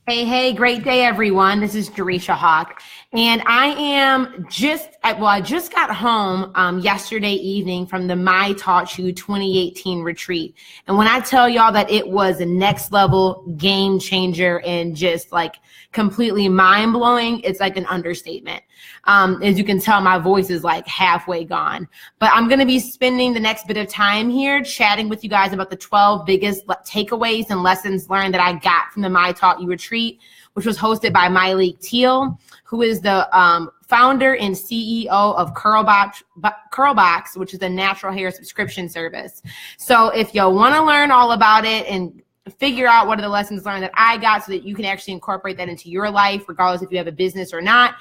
Hey, great day, everyone. This is Jerisha Hawk. And I just got home yesterday evening from the My Taught You 2018 retreat. And when I tell y'all that it was a next level game changer and just like completely mind blowing, it's like an understatement. As you can tell, my voice is like halfway gone. But I'm going to be spending the next bit of time here chatting with you guys about the 12 biggest takeaways and lessons learned that I got from the My Taught You retreat, which was hosted by Myleik Teele, who is the founder and CEO of Curlbox, which is a natural hair subscription service. So if you want to learn all about it and figure out what are the lessons learned that I got so that you can actually incorporate that into your life, regardless if you have a business or not,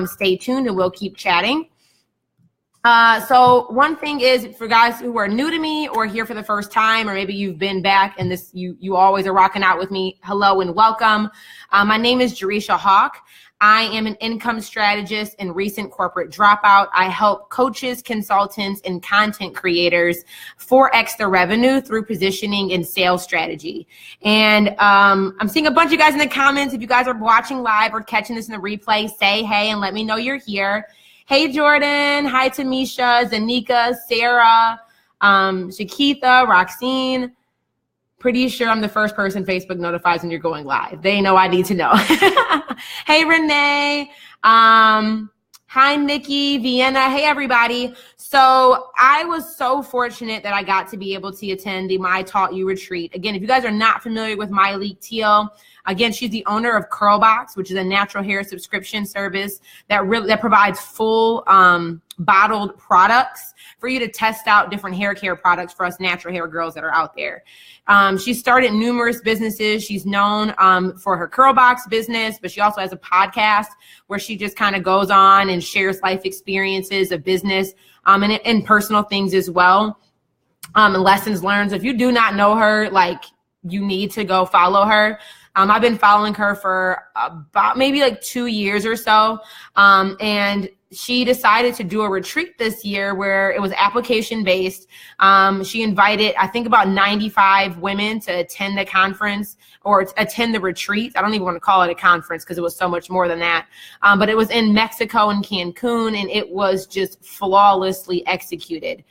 stay tuned and we'll keep chatting. So one thing is, for guys who are new to me or here for the first time, or maybe you've been back and you always are rocking out with me, hello and welcome. My name is Jerisha Hawk. I am an income strategist and recent corporate dropout. I help coaches, consultants, and content creators 4x their revenue through positioning and sales strategy. And I'm seeing a bunch of you guys in the comments. If you guys are watching live or catching this in the replay, say hey and let me know you're here. Hey, Jordan. Hi, Tamisha, Zanika, Sarah, Shakitha, Roxine. Pretty sure I'm the first person Facebook notifies when you're going live. They know I need to know. Hey, Renee. Hi, Nikki, Vienna. Hey, everybody. So I was so fortunate that I got to be able to attend the My Taught You retreat. Again, if you guys are not familiar with Myleik Teele, again, she's the owner of Curlbox, which is a natural hair subscription service that provides full bottled products for you to test out different hair care products for us natural hair girls that are out there. She started numerous businesses. She's known for her Curlbox business, but she also has a podcast where she just kind of goes on and shares life experiences of business and personal things as well, and lessons learned. So if you do not know her, like, you need to go follow her. I've been following her for about maybe like 2 years or so. And she decided to do a retreat this year where it was application based. She invited, I think, about 95 women to attend the conference or attend the retreat. I don't even want to call it a conference because it was so much more than that. But it was in Mexico and Cancun, and it was just flawlessly executed.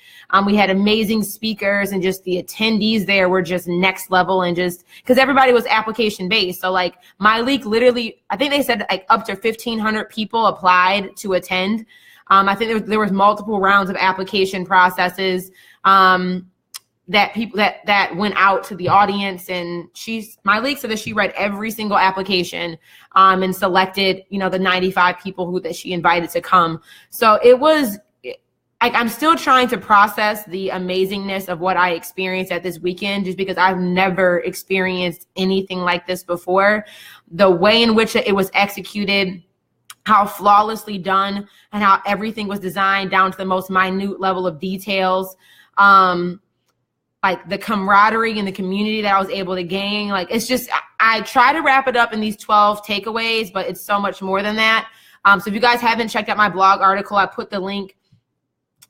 We had amazing speakers, and just the attendees there were just next level, and just because everybody was application based. So like Myleik literally, I think they said like up to 1,500 people applied to attend. I think there was multiple rounds of application processes that went out to the audience, and Myleik said that she read every single application and selected, the 95 people that she invited to come. So it was, I'm still trying to process the amazingness of what I experienced at this weekend, just because I've never experienced anything like this before. The way in which it was executed, how flawlessly done, and how everything was designed down to the most minute level of details. Like the camaraderie and the community that I was able to gain. Like, it's just, I try to wrap it up in these 12 takeaways, but it's so much more than that. So if you guys haven't checked out my blog article, I put the link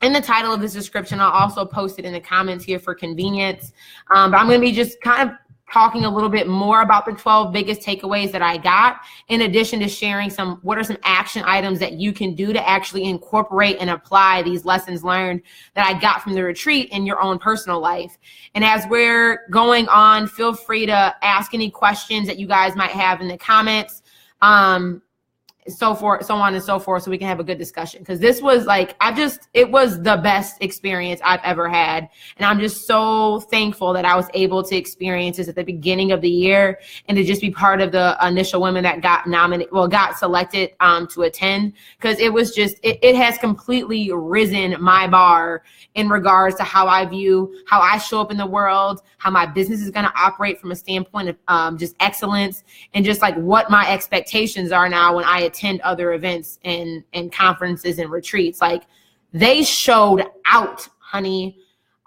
in the title of this description. I'll also post it in the comments here for convenience. But I'm going to be just kind of talking a little bit more about the 12 biggest takeaways that I got, in addition to sharing what are some action items that you can do to actually incorporate and apply these lessons learned that I got from the retreat in your own personal life. And as we're going on, feel free to ask any questions that you guys might have in the comments, so on and so forth, so we can have a good discussion. Because this was like, it was the best experience I've ever had. And I'm just so thankful that I was able to experience this at the beginning of the year, and to just be part of the initial women that got selected to attend. Because it was just, it has completely risen my bar in regards to how I view, how I show up in the world, how my business is going to operate from a standpoint of just excellence, and just like what my expectations are now when I attend other events and conferences and retreats. Like, they showed out, honey.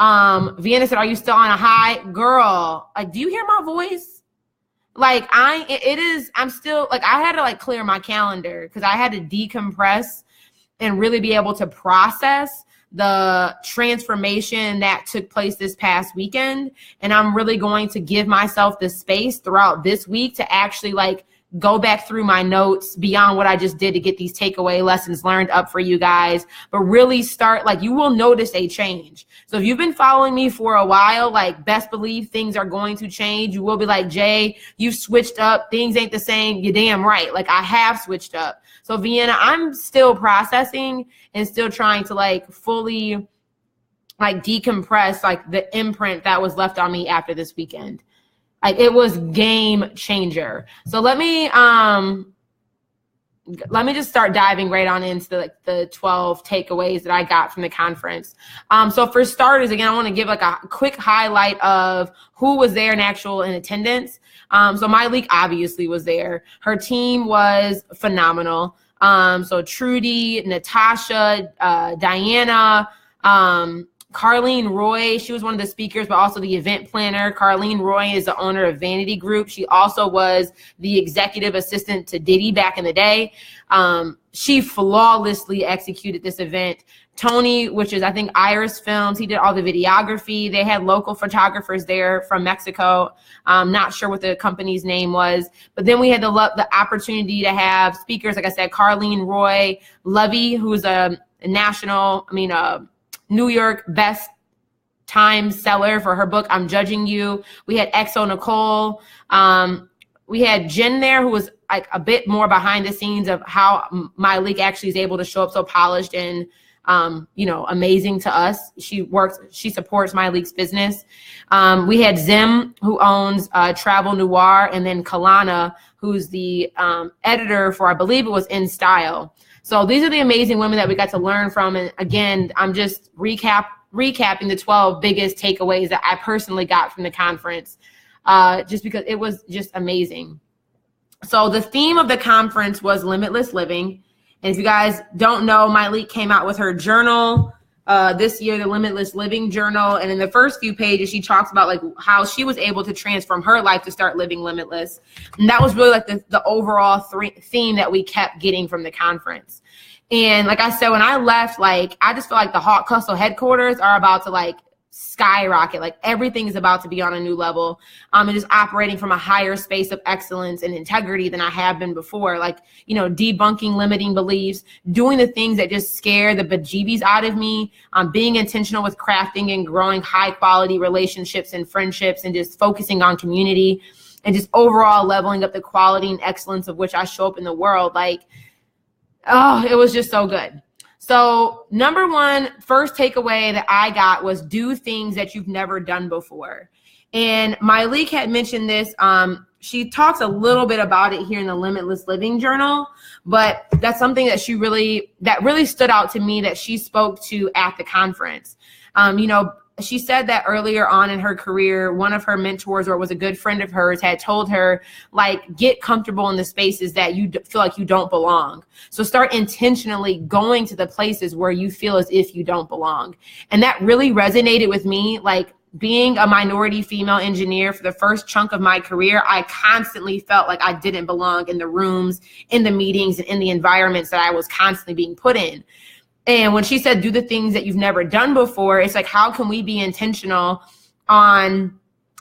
Vienna said, are you still on a high? Girl, like, do you hear my voice? Like, I'm still, like, I had to like clear my calendar because I had to decompress and really be able to process the transformation that took place this past weekend. And I'm really going to give myself the space throughout this week to actually like go back through my notes beyond what I just did to get these takeaway lessons learned up for you guys, but really start, like, you will notice a change. So if you've been following me for a while, like, best believe things are going to change. You will be like, Jay, you've switched up. Things ain't the same. You're damn right. Like, I have switched up. So Vienna, I'm still processing and still trying to like fully like decompress like the imprint that was left on me after this weekend. Like, it was game changer. So let me just start diving right on into like the 12 takeaways that I got from the conference. So for starters, again, I want to give like a quick highlight of who was there in attendance. So my league obviously was there. Her team was phenomenal. So Trudy, Natasha, Diana, Carlene Roy, she was one of the speakers, but also the event planner. Carlene Roy is the owner of Vanity Group. She also was the executive assistant to Diddy back in the day. She flawlessly executed this event. Tony, which is I think Iris Films, he did all the videography. They had local photographers there from Mexico. Not sure what the company's name was, but then we had the opportunity to have speakers, like I said, Carlene Roy, Lovey, who's a New York best time seller for her book, I'm Judging You. We had XO Nicole. We had Jen there, who was like a bit more behind the scenes of how my league actually is able to show up so polished and, amazing to us. She supports my league's business. We had Zim, who owns Travel Noir, and then Kalana, who's the editor for, I believe it was In Style. So these are the amazing women that we got to learn from. And again, I'm just recapping the 12 biggest takeaways that I personally got from the conference, just because it was just amazing. So the theme of the conference was limitless living. And if you guys don't know, my league came out with her journal this year, the Limitless Living Journal. And in the first few pages, she talks about like how she was able to transform her life to start living limitless. And that was really like the overall theme that we kept getting from the conference. And like I said, when I left, like, I just feel like the Hawk Hustle headquarters are about to like skyrocket. Like, everything is about to be on a new level. And just operating from a higher space of excellence and integrity than I have been before. Like, debunking limiting beliefs, doing the things that just scare the bejeebies out of me, being intentional with crafting and growing high quality relationships and friendships, and just focusing on community, and just overall leveling up the quality and excellence of which I show up in the world. Like, oh, it was just so good. So number one, first takeaway that I got was do things that you've never done before. And my league had mentioned this. She talks a little bit about it here in the Limitless Living Journal, but that's something that really stood out to me that she spoke to at the conference. She said that earlier on in her career, one of her mentors, or was a good friend of hers, had told her, like, get comfortable in the spaces that you feel like you don't belong. So start intentionally going to the places where you feel as if you don't belong. And that really resonated with me. Like, being a minority female engineer for the first chunk of my career, I constantly felt like I didn't belong in the rooms, in the meetings, and in the environments that I was constantly being put in. And when she said, do the things that you've never done before, it's like, how can we be intentional on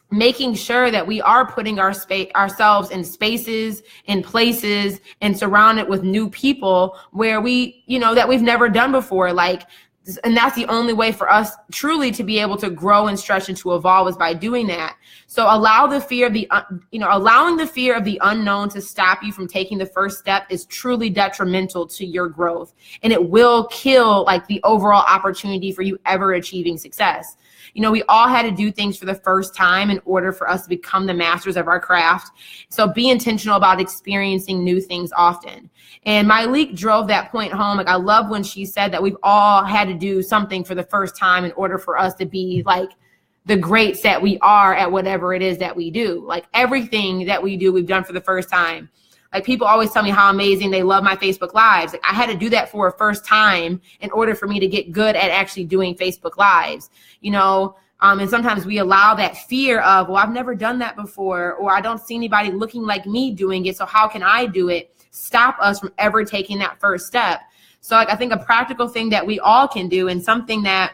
making sure that we are putting ourselves in spaces, in places, and surrounded with new people where that we've never done before. Like, and that's the only way for us truly to be able to grow and stretch and to evolve, is by doing that. So allowing the fear of the unknown to stop you from taking the first step is truly detrimental to your growth. And it will kill like the overall opportunity for you ever achieving success. We all had to do things for the first time in order for us to become the masters of our craft. So be intentional about experiencing new things often. And my league drove that point home. Like, I love when she said that we've all had to do something for the first time in order for us to be like the greats that we are at whatever it is that we do. Like, everything that we do, we've done for the first time. Like, people always tell me how amazing they love my Facebook Lives. Like, I had to do that for a first time in order for me to get good at actually doing Facebook Lives, and sometimes we allow that fear of, well, I've never done that before, or I don't see anybody looking like me doing it, so how can I do it? Stop us from ever taking that first step. So like, I think a practical thing that we all can do, and something that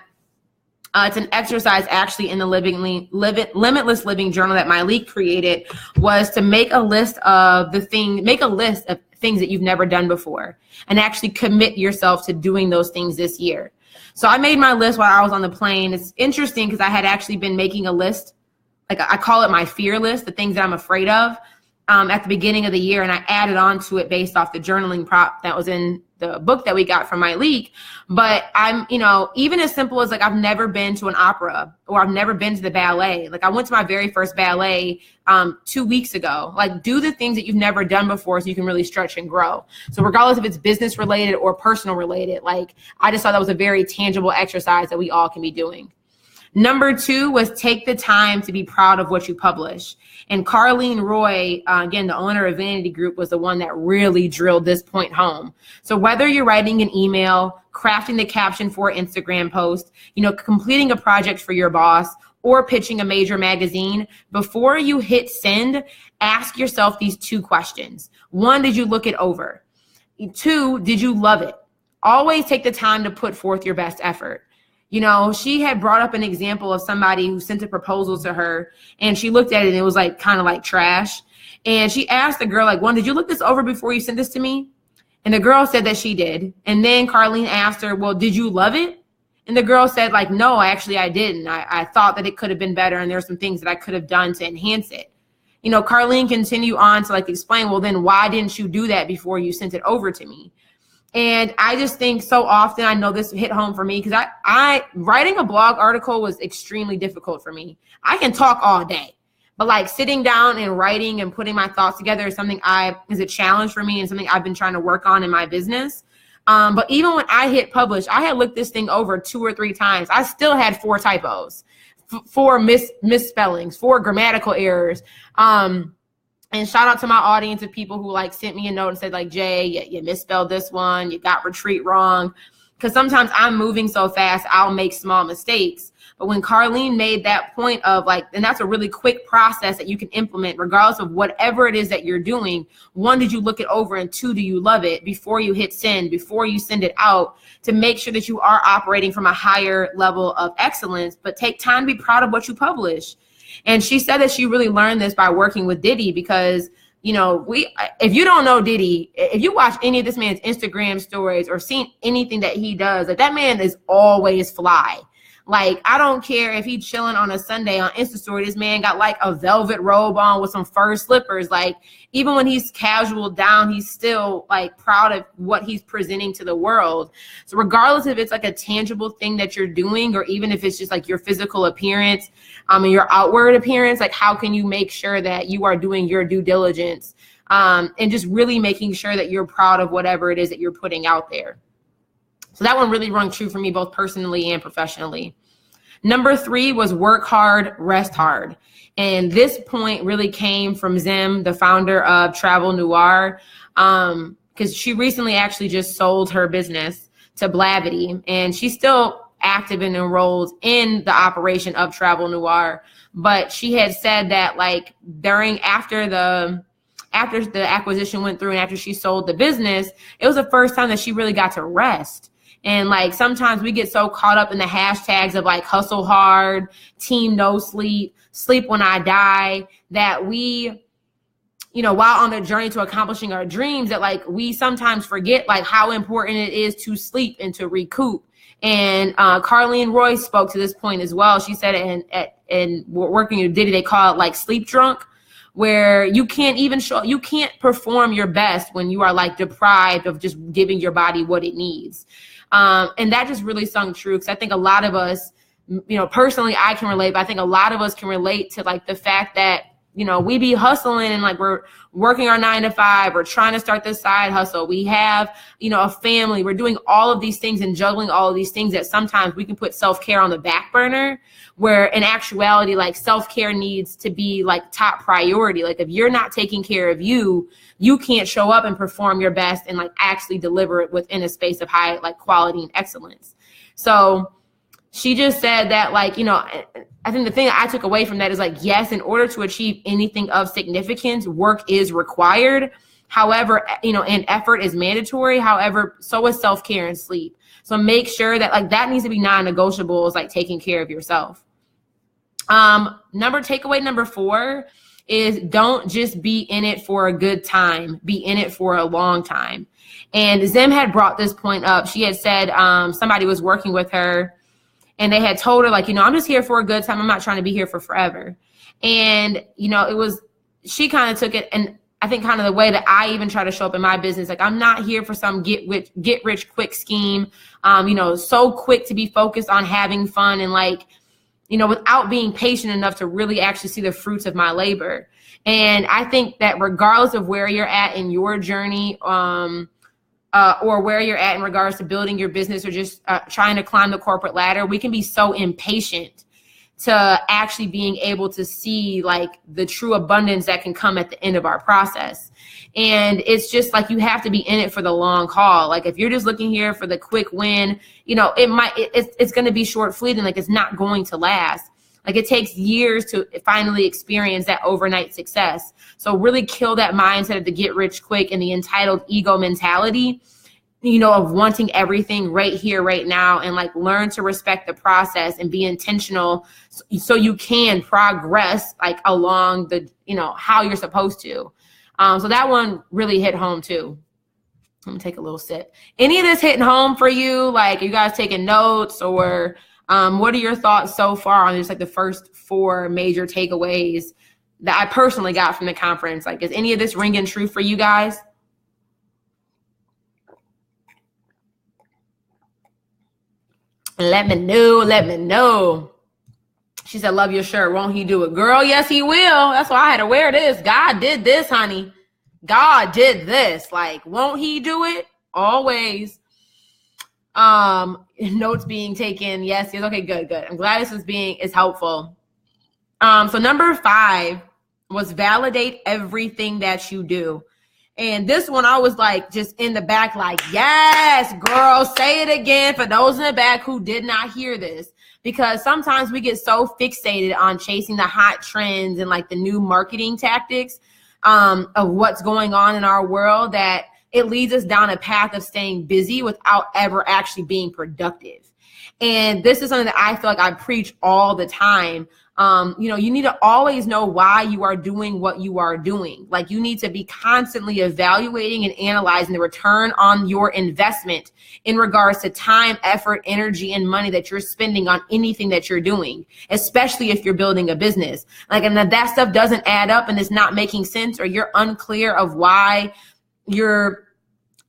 It's an exercise actually in the Limitless Living Journal that Myleik created, was to make a list of things that you've never done before and actually commit yourself to doing those things this year. So I made my list while I was on the plane. It's interesting because I had actually been making a list, like I call it my fear list, the things that I'm afraid of, at the beginning of the year. And I added on to it based off the journaling prop that was in the book that we got from Myleik. But I'm, even as simple as like, I've never been to an opera, or I've never been to the ballet. Like I went to my very first ballet 2 weeks ago. Like, do the things that you've never done before so you can really stretch and grow. So regardless if it's business related or personal related, like I just thought that was a very tangible exercise that we all can be doing. Number 2 was take the time to be proud of what you publish. And Carlene Roy, again, the owner of Vanity Group, was the one that really drilled this point home. So whether you're writing an email, crafting the caption for an Instagram post, completing a project for your boss, or pitching a major magazine, before you hit send, ask yourself these 2 questions. 1, did you look it over? 2, did you love it? Always take the time to put forth your best effort. She had brought up an example of somebody who sent a proposal to her, and she looked at it and it was like kind of like trash. And she asked the girl, like, 1, did you look this over before you sent this to me? And the girl said that she did. And then Carlene asked her, well, did you love it? And the girl said, like, no, I didn't. I thought that it could have been better, and there were some things that I could have done to enhance it. Carlene continued on to like explain, well, then why didn't you do that before you sent it over to me? And I just think so often, I know this hit home for me because I writing a blog article was extremely difficult for me. I can talk all day, but like sitting down and writing and putting my thoughts together is is a challenge for me and something I've been trying to work on in my business. But even when I hit publish, I had looked this thing over 2 or 3 times. I still had 4 typos, 4 misspellings, 4 grammatical errors. And shout out to my audience of people who like sent me a note and said like, Jay, you misspelled this one. You got retreat wrong. Because sometimes I'm moving so fast, I'll make small mistakes. But when Carlene made that point of like, and that's a really quick process that you can implement regardless of whatever it is that you're doing. 1, did you look it over? And 2, do you love it before you hit send, before you send it out, to make sure that you are operating from a higher level of excellence, but take time to be proud of what you publish. And she said that she really learned this by working with Diddy because, if you don't know Diddy, if you watch any of this man's Instagram stories or seen anything that he does, like that man is always fly. Like, I don't care if he's chilling on a Sunday on Insta story, this man got like a velvet robe on with some fur slippers. Like, even when he's casual down, he's still like proud of what he's presenting to the world. So regardless if it's like a tangible thing that you're doing, or even if it's just like your physical appearance, and your outward appearance, like how can you make sure that you are doing your due diligence, and just really making sure that you're proud of whatever it is that you're putting out there. So that one really rung true for me, both personally and professionally. Number 3 was work hard, rest hard. And this point really came from Zim, the founder of Travel Noir, because she recently actually just sold her business to Blavity, and she's still active and enrolled in the operation of Travel Noir. But she had said that like after the acquisition went through and after she sold the business, it was the first time that she really got to rest. And like sometimes we get so caught up in the hashtags of like hustle hard, team no sleep, sleep when I die, that we, while on the journey to accomplishing our dreams, that like we sometimes forget like how important it is to sleep and to recoup. And Carlene Roy spoke to this point as well. She said in working with Diddy, they call it like sleep drunk, where you can't perform your best when you are like deprived of just giving your body what it needs. And that just really sung true, because I think a lot of us, personally I can relate, but I think a lot of us can relate to like the fact that, we be hustling and like we're working our 9 to 5 or trying to start this side hustle. We have, a family. We're doing all of these things and juggling all of these things that sometimes we can put self-care on the back burner, where in actuality, like self-care needs to be like top priority. Like if you're not taking care of you, you can't show up and perform your best and like actually deliver it within a space of high like quality and excellence. So she just said that like, I think the thing I took away from that is like, yes, in order to achieve anything of significance, work is required, However, and effort is mandatory. However, so is self-care and sleep. So make sure that like that needs to be non-negotiable, is like taking care of yourself. Takeaway number 4 is don't just be in it for a good time, be in it for a long time. And Zim had brought this point up. She had said somebody was working with her and they had told her like, I'm just here for a good time. I'm not trying to be here for forever. And, she kind of took it. And I think kind of the way that I even try to show up in my business, like I'm not here for some get rich quick scheme, so quick to be focused on having fun and like, without being patient enough to really actually see the fruits of my labor. And I think that regardless of where you're at in your journey, or where you're at in regards to building your business or just trying to climb the corporate ladder, we can be so impatient to actually being able to see like the true abundance that can come at the end of our process. And it's just like, you have to be in it for the long haul. Like if you're just looking here for the quick win, it's going to be short fleeting. Like it's not going to last. Like it takes years to finally experience that overnight success. So really kill that mindset of the get rich quick and the entitled ego mentality, of wanting everything right here, right now, and like learn to respect the process and be intentional so you can progress like along the, how you're supposed to. So that one really hit home too. Let me take a little sip. Any of this hitting home for you? Like, are you guys taking notes, or what are your thoughts so far on just like the first 4 major takeaways that I personally got from the conference? Like, is any of this ringing true for you guys? Let me know. She said, love your shirt. Won't he do it? Girl, yes, he will. That's why I had to wear this. God did this, honey. God did this. Like, won't he do it? Always. Notes being taken. Yes. Okay, good. I'm glad this is helpful. So number 5 was validate everything that you do. And this one, I was like, just in the back, like, yes, girl, say it again for those in the back who did not hear this. Because sometimes we get so fixated on chasing the hot trends and like the new marketing tactics of what's going on in our world that it leads us down a path of staying busy without ever actually being productive. And this is something that I feel like I preach all the time. You need to always know why you are doing what you are doing. Like you need to be constantly evaluating and analyzing the return on your investment in regards to time, effort, energy, and money that you're spending on anything that you're doing, especially if you're building a business. Like, and that stuff doesn't add up and it's not making sense, or you're unclear of why you're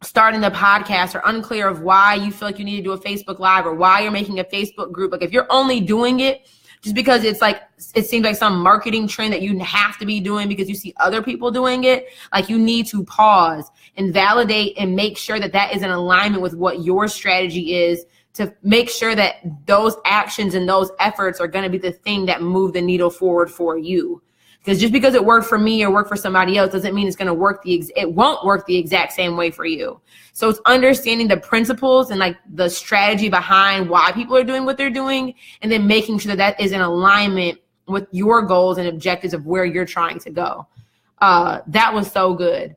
starting the podcast, or unclear of why you feel like you need to do a Facebook Live, or why you're making a Facebook group. Like if you're only doing it just because it's like, it seems like some marketing trend that you have to be doing because you see other people doing it, like you need to pause and validate and make sure that that is in alignment with what your strategy is, to make sure that those actions and those efforts are going to be the thing that move the needle forward for you. Because just because it worked for me or worked for somebody else doesn't mean it's going to work it won't work the exact same way for you. So it's understanding the principles and like the strategy behind why people are doing what they're doing, and then making sure that is in alignment with your goals and objectives of where you're trying to go. That was so good.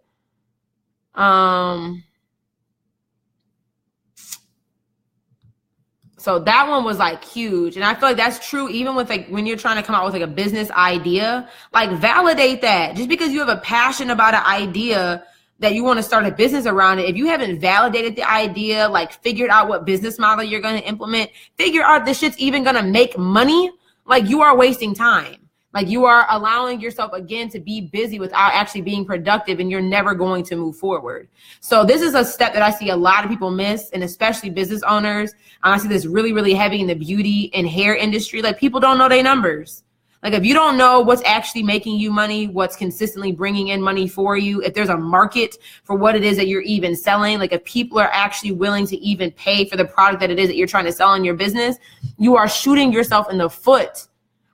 So that one was like huge. And I feel like that's true even with like when you're trying to come out with like a business idea, like validate that. Just because you have a passion about an idea that you want to start a business around it, if you haven't validated the idea, like figured out what business model you're going to implement, figure out this shit's even going to make money, like you are wasting time. Like you are allowing yourself again to be busy without actually being productive, and you're never going to move forward. So this is a step that I see a lot of people miss, and especially business owners. I see this really, really heavy in the beauty and hair industry. Like people don't know their numbers. Like if you don't know what's actually making you money, what's consistently bringing in money for you, if there's a market for what it is that you're even selling, like if people are actually willing to even pay for the product that it is that you're trying to sell in your business, you are shooting yourself in the foot.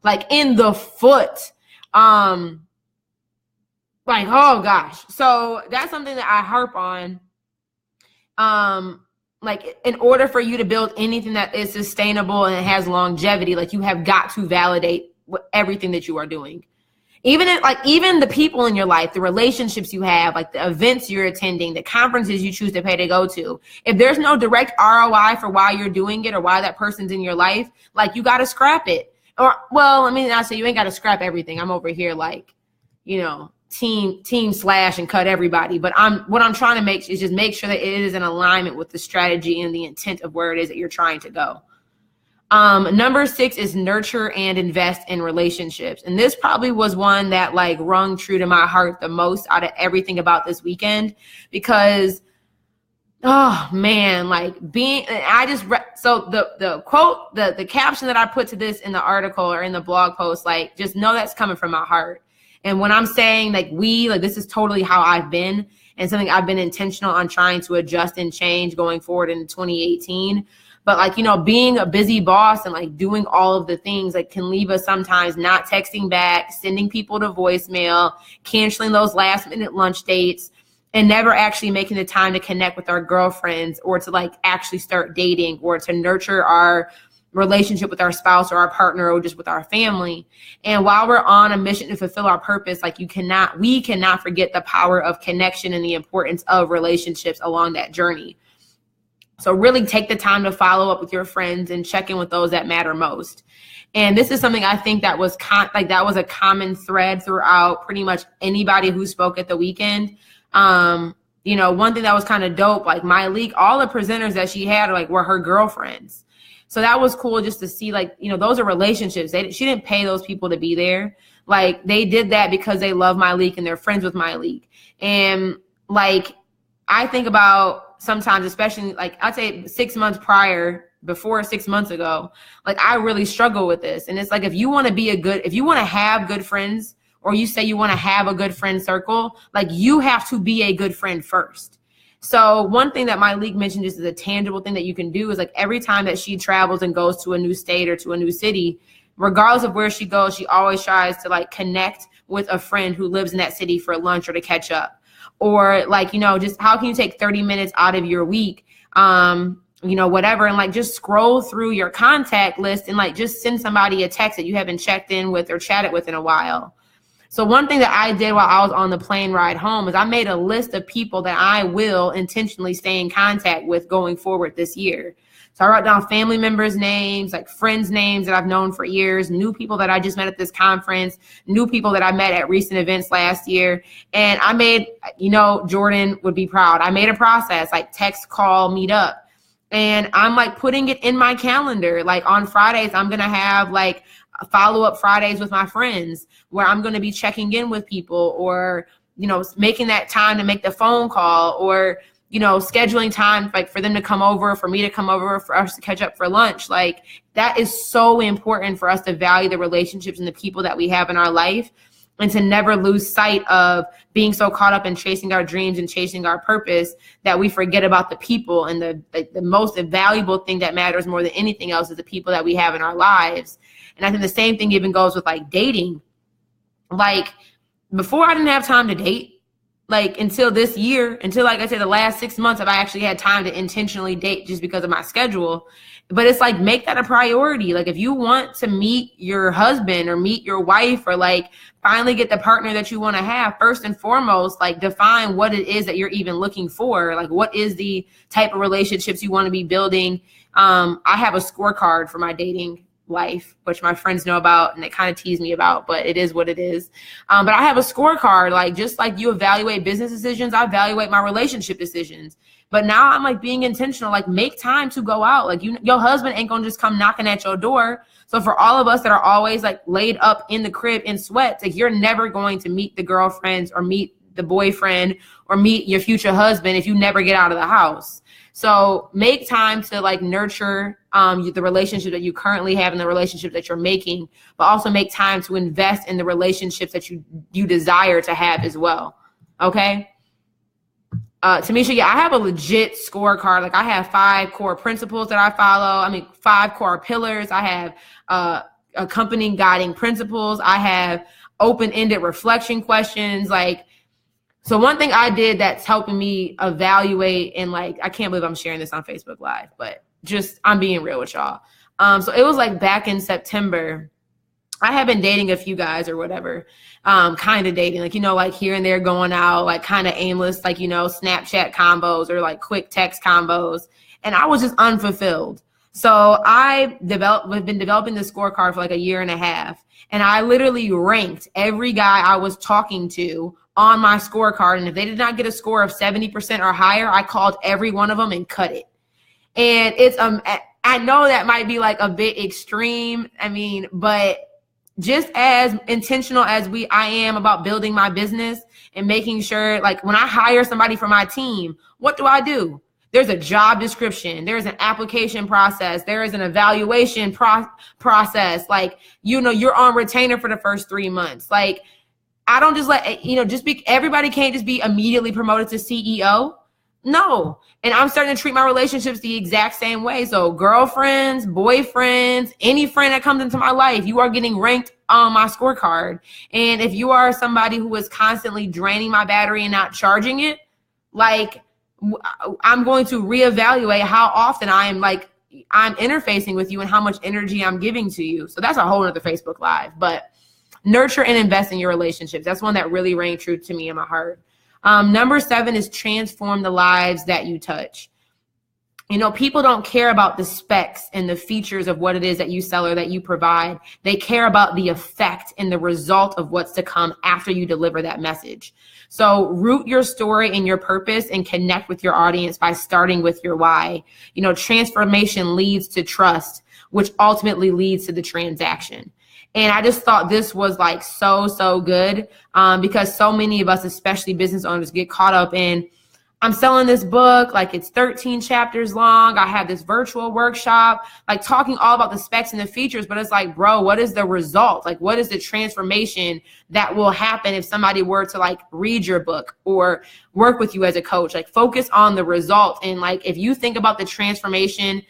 Like in the foot. Like, oh gosh. So that's something that I harp on. Like in order for you to build anything that is sustainable and it has longevity, like you have got to validate everything that you are doing. Even the people in your life, the relationships you have, like the events you're attending, the conferences you choose to pay to go to, if there's no direct ROI for why you're doing it or why that person's in your life, like you got to scrap it. Or, well, I mean, I say you ain't got to scrap everything. I'm over here like, team slash and cut everybody. But what I'm trying to make is just make sure that it is in alignment with the strategy and the intent of where it is that you're trying to go. Number 6 is nurture and invest in relationships. And this probably was one that like rung true to my heart the most out of everything about this weekend, because, oh man, like so the quote, the caption that I put to this in the article or in the blog post, like, just know that's coming from my heart. And when I'm saying like this is totally how I've been and something I've been intentional on trying to adjust and change going forward in 2018. But like, being a busy boss and like doing all of the things like can leave us sometimes not texting back, sending people to voicemail, canceling those last minute lunch dates, and never actually making the time to connect with our girlfriends or to like actually start dating or to nurture our relationship with our spouse or our partner or just with our family. And while we're on a mission to fulfill our purpose, like we cannot forget the power of connection and the importance of relationships along that journey. So really take the time to follow up with your friends and check in with those that matter most. And this is something I think that was that was a common thread throughout pretty much anybody who spoke at the weekend. One thing that was kind of dope, like my league, all the presenters that she had were her girlfriends. So that was cool just to see, those are relationships. She didn't pay those people to be there. Like, they did that because they love my league and they're friends with my league. And like, I think about sometimes, especially like I'd say 6 months before 6 months ago, like I really struggle with this. And it's like, if you want to have good friends, or you say you want to have a good friend circle, like you have to be a good friend first. So one thing that my league mentioned just as a tangible thing that you can do is like every time that she travels and goes to a new state or to a new city, regardless of where she goes, she always tries to like connect with a friend who lives in that city for lunch or to catch up. Or like, just how can you take 30 minutes out of your week, whatever, and like just scroll through your contact list and like just send somebody a text that you haven't checked in with or chatted with in a while. So one thing that I did while I was on the plane ride home is I made a list of people that I will intentionally stay in contact with going forward this year. So I wrote down family members' names, like friends' names that I've known for years, new people that I just met at this conference, new people that I met at recent events last year. And I made, Jordan would be proud. I made a process like text, call, meet up. And I'm like putting it in my calendar. Like on Fridays, I'm going to have like follow-up Fridays with my friends where I'm going to be checking in with people or, making that time to make the phone call or, scheduling time like for them to come over, for me to come over, for us to catch up for lunch. Like that is so important for us to value the relationships and the people that we have in our life and to never lose sight of being so caught up in chasing our dreams and chasing our purpose that we forget about the people. And the most valuable thing that matters more than anything else is the people that we have in our lives. And I think the same thing even goes with like dating. Like before I didn't have time to date, like until this year, until like I said, the last 6 months have I actually had time to intentionally date just because of my schedule. But it's like, make that a priority. Like if you want to meet your husband or meet your wife or like finally get the partner that you want to have, first and foremost, like define what it is that you're even looking for. Like what is the type of relationships you want to be building? I have a scorecard for my dating life, which my friends know about and they kind of tease me about, but it is what it is. But I have a scorecard, like just like you evaluate business decisions, I evaluate my relationship decisions. But now I'm like being intentional, like make time to go out. Like your husband ain't gonna just come knocking at your door. So for all of us that are always like laid up in the crib in sweats, like you're never going to meet the girlfriends or meet the boyfriend or meet your future husband if you never get out of the house. So make time to like nurture the relationship that you currently have and the relationship that you're making, but also make time to invest in the relationships that you desire to have as well. Okay. Tamisha, yeah, I have a legit scorecard. Like I have 5 core principles that I follow. 5 core pillars. I have accompanying guiding principles. I have open-ended reflection questions. So one thing I did that's helping me evaluate and like, I can't believe I'm sharing this on Facebook Live, but just I'm being real with y'all. So it was like back in September, I have been dating a few guys or whatever, kind of dating, like, like here and there going out, like kind of aimless, like, Snapchat combos or like quick text combos. And I was just unfulfilled. So I've been developing the scorecard for like a year and a half. And I literally ranked every guy I was talking to on my scorecard. And if they did not get a score of 70% or higher, I called every one of them and cut it. And I know that might be like a bit extreme. I mean, but just as intentional as I am about building my business and making sure, like when I hire somebody for my team, what do? There's a job description. There's an application process. There is an evaluation process. Like, you're on retainer for the first 3 months. Like, I don't just everybody can't just be immediately promoted to CEO. No. And I'm starting to treat my relationships the exact same way. So girlfriends, boyfriends, any friend that comes into my life, you are getting ranked on my scorecard. And if you are somebody who is constantly draining my battery and not charging it, like, I'm going to reevaluate how often I'm interfacing with you and how much energy I'm giving to you. So that's a whole other Facebook Live. But nurture and invest in your relationships. That's one that really rang true to me in my heart. Number 7 is transform the lives that you touch. People don't care about the specs and the features of what it is that you sell or that you provide. They care about the effect and the result of what's to come after you deliver that message. So root your story in your purpose and connect with your audience by starting with your why. Transformation leads to trust, which ultimately leads to the transaction. And I just thought this was like so good, because so many of us, especially business owners, get caught up in, I'm selling this book, like it's 13 chapters long. I have this virtual workshop, like talking all about the specs and the features, but it's like, bro, what is the result? Like, what is the transformation that will happen if somebody were to like read your book or work with you as a coach? Like, focus on the result. And like, if you think about the transformation,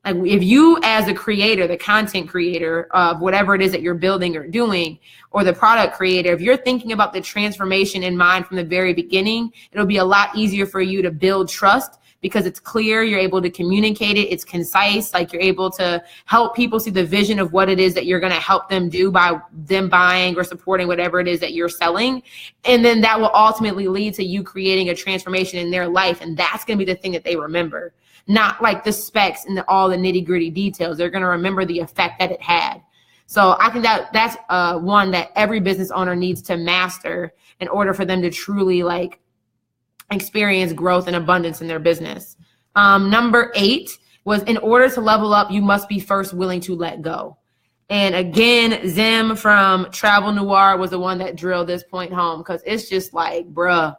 like if you as a creator, the content creator of whatever it is that you're building or doing, or the product creator, if you're thinking about the transformation in mind from the very beginning, it'll be a lot easier for you to build trust because it's clear, you're able to communicate it, it's concise, like you're able to help people see the vision of what it is that you're going to help them do by them buying or supporting whatever it is that you're selling. And then that will ultimately lead to you creating a transformation in their life. And that's going to be the thing that they remember. Not like the specs and all the nitty gritty details. They're going to remember the effect that it had. So I think that's one that every business owner needs to master in order for them to truly like experience growth and abundance in their business. Number 8 was, in order to level up, you must be first willing to let go. And again, Zim from Travel Noir was the one that drilled this point home, because it's just like, bruh.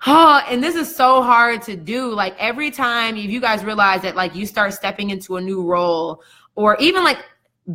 And this is so hard to do. Like, every time, if you guys realize that like you start stepping into a new role, or even like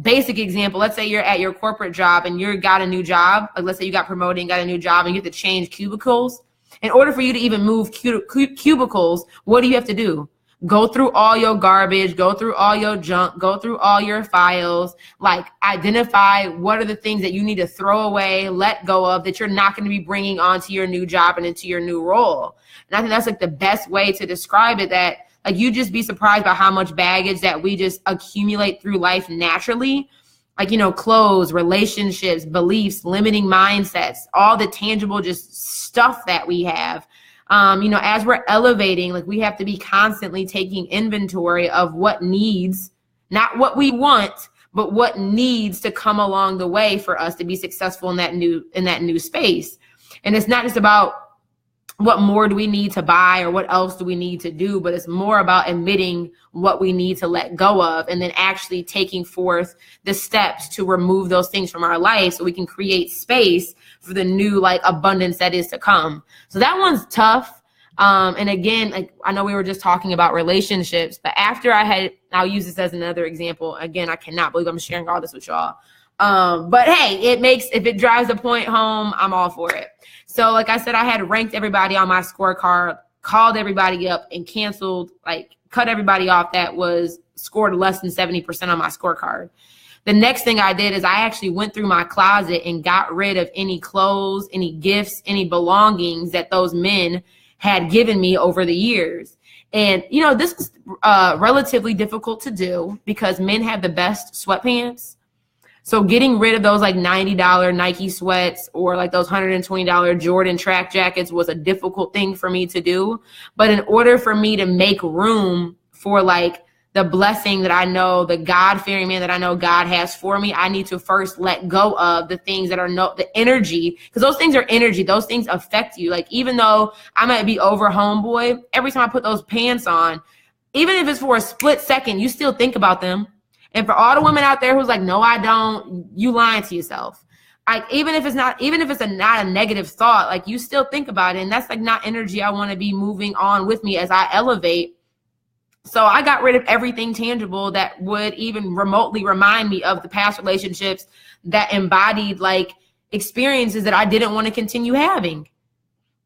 basic example, let's say you're at your corporate job and you got a new job. Like, let's say you got promoted and got a new job and you have to change cubicles. In order for you to even move cubicles, what do you have to do? Go through all your garbage, go through all your junk, go through all your files, like identify what are the things that you need to throw away, let go of, that you're not going to be bringing onto your new job and into your new role. And I think that's like the best way to describe it, that like you just be surprised by how much baggage that we just accumulate through life naturally. Like, clothes, relationships, beliefs, limiting mindsets, all the tangible just stuff that we have. As we're elevating, like we have to be constantly taking inventory of what needs, not what we want, but what needs to come along the way for us to be successful in that new space. And it's not just about what more do we need to buy or what else do we need to do, but it's more about admitting what we need to let go of and then actually taking forth the steps to remove those things from our life so we can create space for the new like abundance that is to come. So that one's tough. And again, like I know we were just talking about relationships, but after I'll use this as another example. Again, I cannot believe I'm sharing all this with y'all. But hey, if it drives the point home, I'm all for it. So like I said, I had ranked everybody on my scorecard, called everybody up and canceled, like cut everybody off that was scored less than 70% on my scorecard. The next thing I did is I actually went through my closet and got rid of any clothes, any gifts, any belongings that those men had given me over the years. And, this is relatively difficult to do because men have the best sweatpants. So getting rid of those like $90 Nike sweats or like those $120 Jordan track jackets was a difficult thing for me to do. But in order for me to make room for like the blessing that I know, the God-fearing man that I know God has for me, I need to first let go of the things that are the energy, because those things are energy. Those things affect you. Like, even though I might be over homeboy, every time I put those pants on, even if it's for a split second, you still think about them. And for all the women out there who's like, no, I don't, you lying to yourself. Like, even if it's not a negative thought, like, you still think about it. And that's like not energy I want to be moving on with me as I elevate. So I got rid of everything tangible that would even remotely remind me of the past relationships that embodied like experiences that I didn't want to continue having.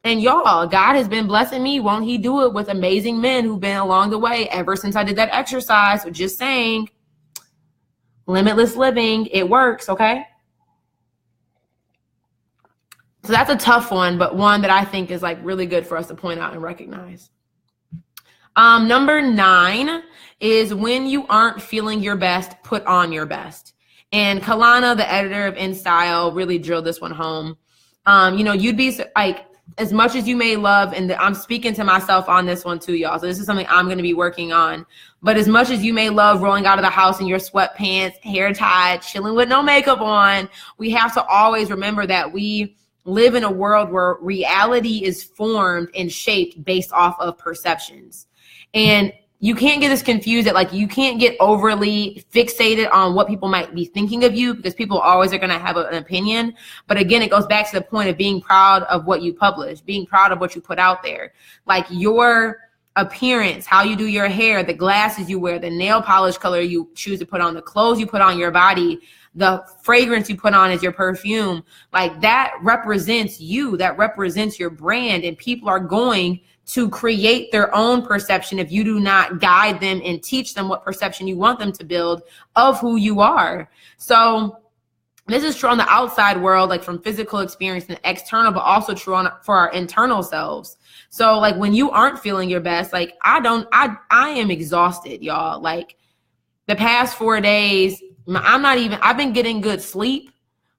And y'all, God has been blessing me. Won't he do it with amazing men who've been along the way ever since I did that exercise? So just saying, limitless living, it works, okay? So that's a tough one, but one that I think is like really good for us to point out and recognize. Number 9 is when you aren't feeling your best, put on your best. And Kalana, the editor of InStyle, really drilled this one home. You'd be like, as much as you may love, and I'm speaking to myself on this one too, y'all. So this is something I'm going to be working on. But as much as you may love rolling out of the house in your sweatpants, hair tied, chilling with no makeup on, we have to always remember that we live in a world where reality is formed and shaped based off of perceptions. And you can't get this confused that like you can't get overly fixated on what people might be thinking of you, because people always are going to have an opinion. But again, it goes back to the point of being proud of what you publish, being proud of what you put out there. Like your appearance, how you do your hair, the glasses you wear, the nail polish color you choose to put on, the clothes you put on your body, the fragrance you put on is your perfume. Like that represents you, that represents your brand, and people are going to create their own perception if you do not guide them and teach them what perception you want them to build of who you are. So this is true on the outside world, like from physical experience and external, but also true for our internal selves. So like when you aren't feeling your best, like I am exhausted, y'all. Like the past 4 days, I've been getting good sleep,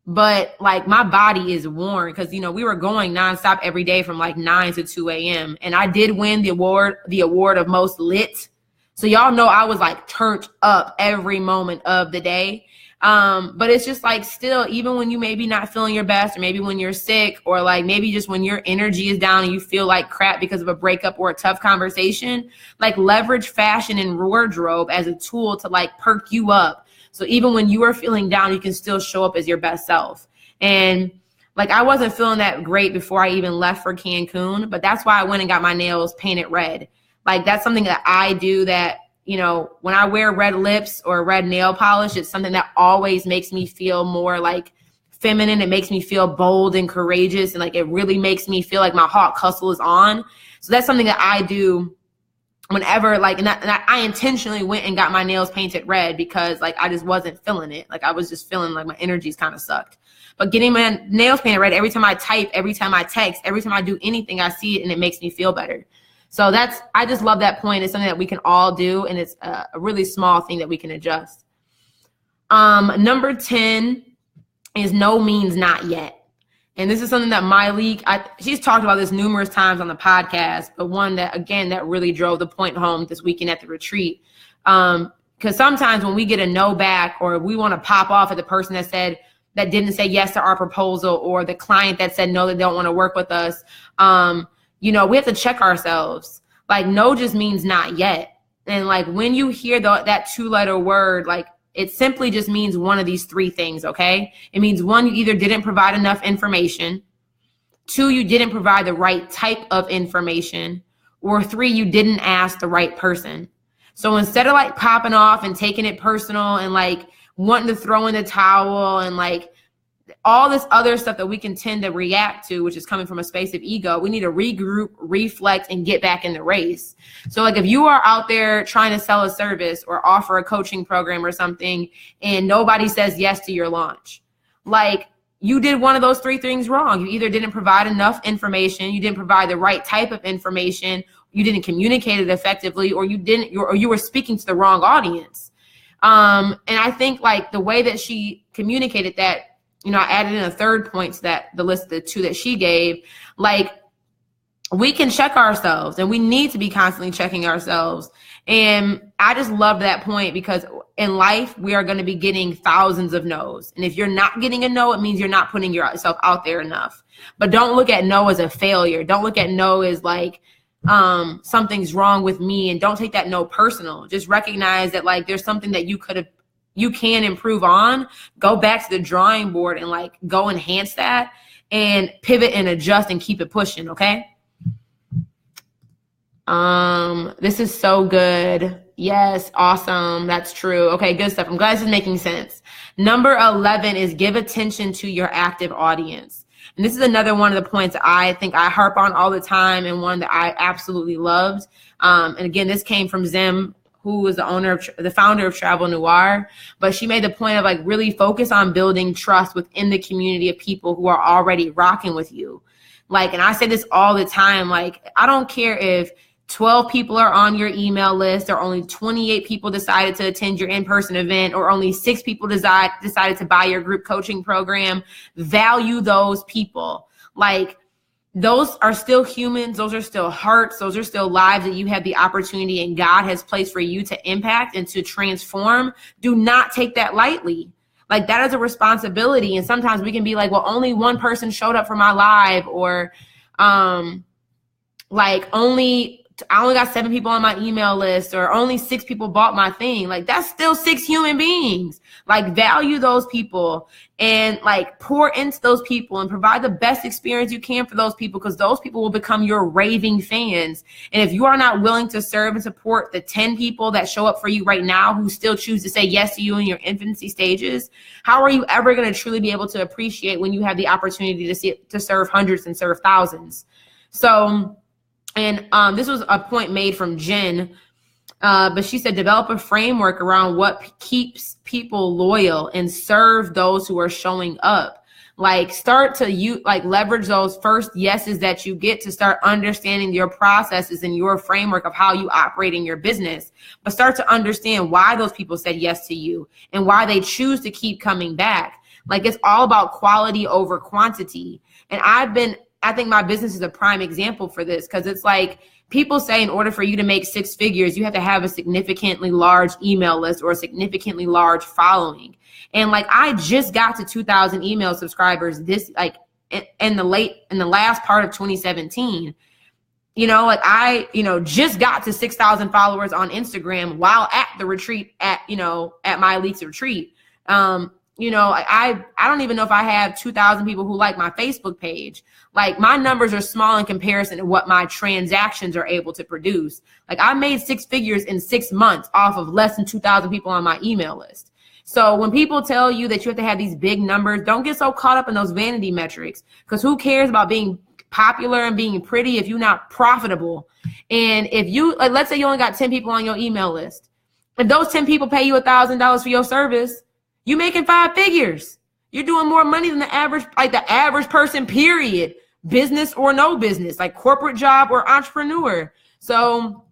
but like my body is worn because, we were going nonstop every day from like 9 to 2 a.m. And I did win the award of most lit. So y'all know I was like turned up every moment of the day. But it's just like still, even when you maybe not feeling your best, or maybe when you're sick, or like maybe just when your energy is down and you feel like crap because of a breakup or a tough conversation, like leverage fashion and wardrobe as a tool to like perk you up. So even when you are feeling down, you can still show up as your best self. And like, I wasn't feeling that great before I even left for Cancun, but that's why I went and got my nails painted red. Like that's something that I do that, when I wear red lips or red nail polish, it's something that always makes me feel more like feminine. It makes me feel bold and courageous. And like, it really makes me feel like my hawk hustle is on. So that's something that I do whenever, like, and I intentionally went and got my nails painted red because like I just wasn't feeling it. Like I was just feeling like my energies kind of sucked. But getting my nails painted red, every time I type, every time I text, every time I do anything, I see it and it makes me feel better. So I just love that point. It's something that we can all do, and it's a really small thing that we can adjust. Number 10 is no means not yet. And this is something that Miley, she's talked about this numerous times on the podcast, but one that, again, that really drove the point home this weekend at the retreat. Because sometimes when we get a no back, or we want to pop off at the person that didn't say yes to our proposal, or the client that said no, they don't want to work with us, we have to check ourselves. Like no just means not yet. And like when you hear that 2-letter word, like it simply just means one of these 3 things, okay? It means 1, you either didn't provide enough information. 2, you didn't provide the right type of information. Or 3, you didn't ask the right person. So instead of like popping off and taking it personal and like wanting to throw in the towel and like all this other stuff that we can tend to react to, which is coming from a space of ego, we need to regroup, reflect, and get back in the race. So like if you are out there trying to sell a service or offer a coaching program or something, and nobody says yes to your launch, like you did one of those 3 things wrong. You either didn't provide enough information, you didn't provide the right type of information, you didn't communicate it effectively, or you were speaking to the wrong audience. And I think like the way that she communicated that, you know, I added in a third point to that, the list of the two that she gave, like we can check ourselves and we need to be constantly checking ourselves. And I just love that point because in life, we are going to be getting thousands of no's. And if you're not getting a no, it means you're not putting yourself out there enough. But don't look at no as a failure. Don't look at no as like, something's wrong with me, and don't take that no personal. Just recognize that like there's something that you can improve on. Go back to the drawing board and like go enhance that and pivot and adjust and keep it pushing. Okay. This is so good. Yes. Awesome. That's true. Okay. Good stuff. I'm glad this is making sense. Number 11 is give attention to your active audience. And this is another one of the points I think I harp on all the time and one that I absolutely loved. And again, this came from Zim, who is the founder of Travel Noir. But she made the point of like really focus on building trust within the community of people who are already rocking with you. Like, and I say this all the time, like, I don't care if 12 people are on your email list, or only 28 people decided to attend your in-person event, or only 6 people decided to buy your group coaching program. Value those people. Like, those are still humans. Those are still hearts. Those are still lives that you have the opportunity and God has placed for you to impact and to transform. Do not take that lightly. Like, that is a responsibility. And sometimes we can be like, well, only one person showed up for my live, or like I only got 7 people on my email list, or only 6 people bought my thing. Like, that's still 6 human beings. Like, value those people and like pour into those people and provide the best experience you can for those people, because those people will become your raving fans. And if you are not willing to serve and support the 10 people that show up for you right now who still choose to say yes to you in your infancy stages, how are you ever going to truly be able to appreciate when you have the opportunity to serve hundreds and serve thousands? So, and this was a point made from Jen, but she said, develop a framework around what keeps people loyal and serve those who are showing up. Like, start to leverage those first yeses that you get to start understanding your processes and your framework of how you operate in your business. But start to understand why those people said yes to you and why they choose to keep coming back. Like, it's all about quality over quantity. And I think my business is a prime example for this, because it's like people say in order for you to make 6 figures, you have to have a significantly large email list or a significantly large following. And like, I just got to 2,000 email subscribers in the last part of 2017. You know, like I just got to 6,000 followers on Instagram while at the retreat at my Elite's retreat. I don't even know if I have 2,000 people who like my Facebook page. Like, my numbers are small in comparison to what my transactions are able to produce. Like, I made 6 figures in 6 months off of less than 2,000 people on my email list. So when people tell you that you have to have these big numbers, don't get so caught up in those vanity metrics, because who cares about being popular and being pretty if you're not profitable? And if you, like, let's say you only got 10 people on your email list. If those 10 people pay you $1,000 for your service, you making 5 figures. You're doing more money than the average person, period. Business or no business, like corporate job or entrepreneur. So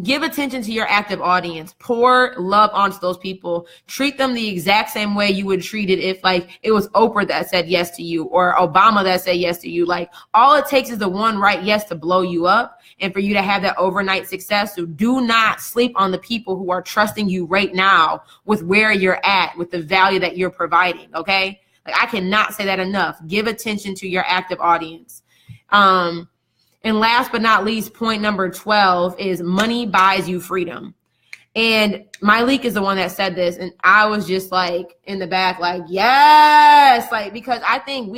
give attention to your active audience. Pour love onto those people. Treat them the exact same way you would treat it if like it was Oprah that said yes to you or Obama that said yes to you. Like, all it takes is the one right yes to blow you up and for you to have that overnight success. So do not sleep on the people who are trusting you right now with where you're at, with the value that you're providing. Okay. Like, I cannot say that enough. Give attention to your active audience. And last but not least, point number 12 is money buys you freedom. And my leak is the one that said this. And I was just like in the back, like, yes, like, because I think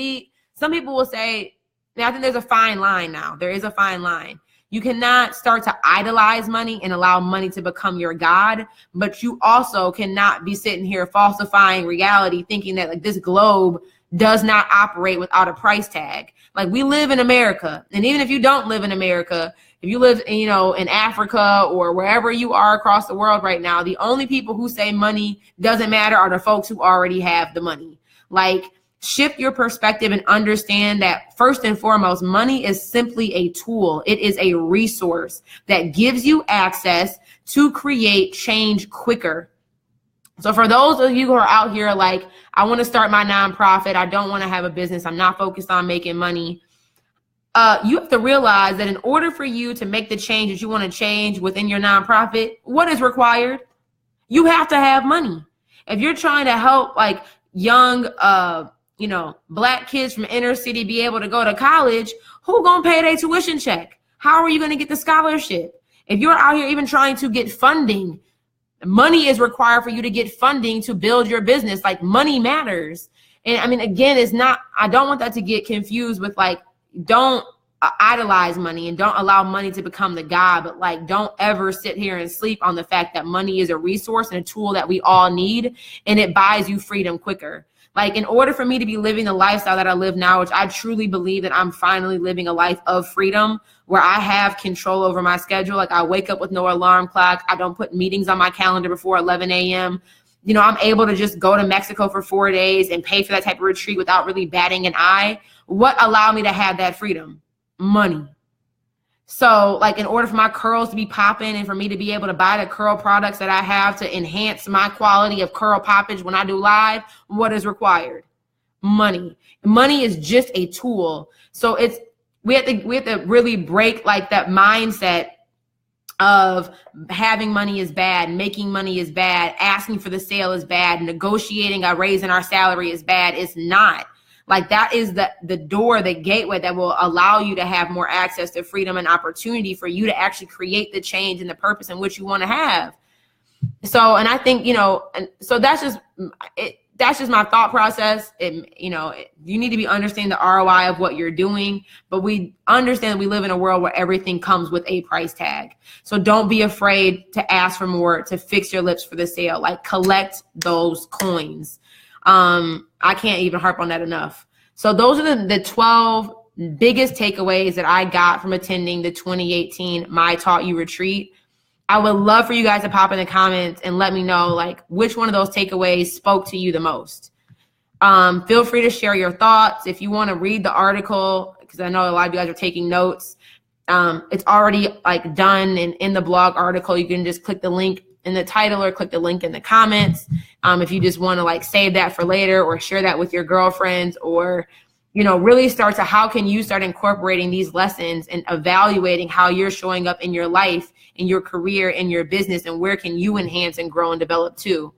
some people will say, I think there's a fine line now. There is a fine line. You cannot start to idolize money and allow money to become your God, but you also cannot be sitting here falsifying reality, thinking that like this globe does not operate without a price tag. Like, we live in America. And even if you don't live in America, if you live, in Africa or wherever you are across the world right now, the only people who say money doesn't matter are the folks who already have the money. Like, shift your perspective and understand that first and foremost, money is simply a tool. It is a resource that gives you access to create change quicker. So for those of you who are out here like, I want to start my nonprofit, I don't want to have a business, I'm not focused on making money, you have to realize that in order for you to make the change that you want to change within your nonprofit, what is required? You have to have money. If you're trying to help like young, Black kids from inner city be able to go to college, who gonna pay their tuition check? How are you gonna get the scholarship? If you're out here even trying to get funding, money is required for you to get funding to build your business. Like, money matters. And I mean, again, I don't want that to get confused with like, don't idolize money and don't allow money to become the God, but like, don't ever sit here and sleep on the fact that money is a resource and a tool that we all need, and it buys you freedom quicker. Like, in order for me to be living the lifestyle that I live now, which I truly believe that I'm finally living a life of freedom, where I have control over my schedule. Like, I wake up with no alarm clock. I don't put meetings on my calendar before 11 a.m. I'm able to just go to Mexico for 4 days and pay for that type of retreat without really batting an eye. What allowed me to have that freedom? Money. So like, in order for my curls to be popping and for me to be able to buy the curl products that I have to enhance my quality of curl poppage when I do live, what is required? Money. Money is just a tool. So we have to really break like that mindset of having money is bad, making money is bad, asking for the sale is bad, negotiating a raise in our salary is bad. It's not. Like, that is the door, the gateway that will allow you to have more access to freedom and opportunity for you to actually create the change and the purpose in which you want to have. So, and I think, and so that's just my thought process. You need to be understanding the ROI of what you're doing, but we understand that we live in a world where everything comes with a price tag. So don't be afraid to ask for more, to fix your lips for the sale, like collect those coins. I can't even harp on that enough. So those are the 12 biggest takeaways that I got from attending the 2018 My Taught You retreat. I would love for you guys to pop in the comments and let me know like which one of those takeaways spoke to you the most. Feel free to share your thoughts. If you want to read the article, because I know a lot of you guys are taking notes, it's already like done and in the blog article. You can just click the link in the title or click the link in the comments. If you just want to like save that for later or share that with your girlfriends, or, really start to, how can you start incorporating these lessons and evaluating how you're showing up in your life, in your career, in your business, and where can you enhance and grow and develop too?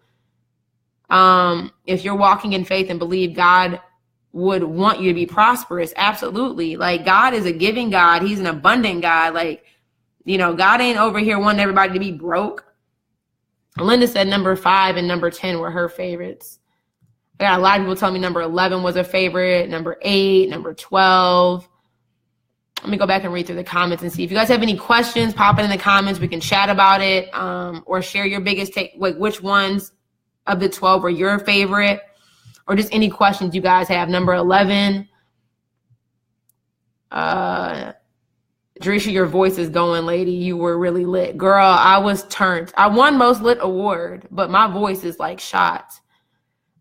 If you're walking in faith and believe God would want you to be prosperous, absolutely. Like, God is a giving God. He's an abundant God. Like, God ain't over here wanting everybody to be broke. Linda said number 5 and number 10 were her favorites. I got a lot of people telling me number 11 was a favorite, number 8, number 12. Let me go back and read through the comments and see. If you guys have any questions, pop it in the comments. We can chat about it, or share your biggest which ones of the 12 were your favorite, or just any questions you guys have. Number 11. Drisha, your voice is going, lady. You were really lit. Girl, I was turned. I won most lit award, but my voice is like shot.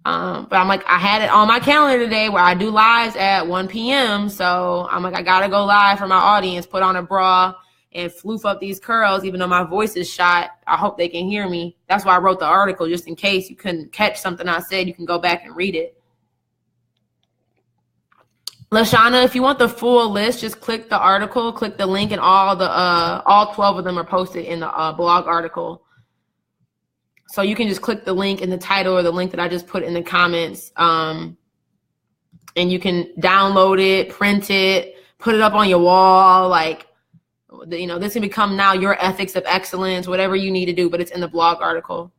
But I'm like, I had it on my calendar today where I do lives at 1 p.m. So I'm like, I got to go live for my audience, put on a bra and floof up these curls, even though my voice is shot. I hope they can hear me. That's why I wrote the article, just in case you couldn't catch something I said, you can go back and read it. Lashana, if you want the full list, just click the article, click the link, and all 12 of them are posted in the blog article. So you can just click the link in the title or the link that I just put in the comments, and you can download it, print it, put it up on your wall. Like, this can become now your ethics of excellence, whatever you need to do, but it's in the blog article.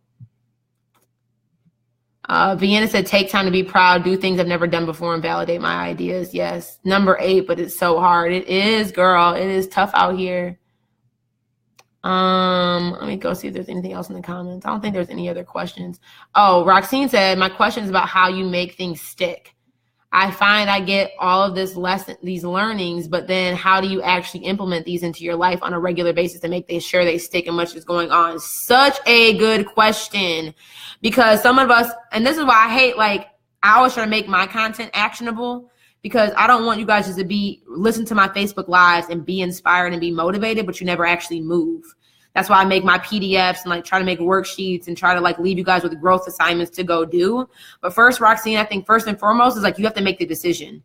Vienna said, take time to be proud, do things I've never done before, and validate my ideas. Yes. Number 8, but it's so hard. It is, girl. It is tough out here. Let me go see if there's anything else in the comments. I don't think there's any other questions. Oh, Roxine said, my question is about how you make things stick. I find I get all of these learnings, but then how do you actually implement these into your life on a regular basis to make sure they stick and much is going on? Such a good question, because some of us, and this is why I hate, I always try to make my content actionable, because I don't want you guys just to listen to my Facebook lives and be inspired and be motivated, but you never actually move. That's why I make my PDFs and like try to make worksheets and try to like leave you guys with growth assignments to go do. But first, Roxanne, I think first and foremost is like you have to make the decision.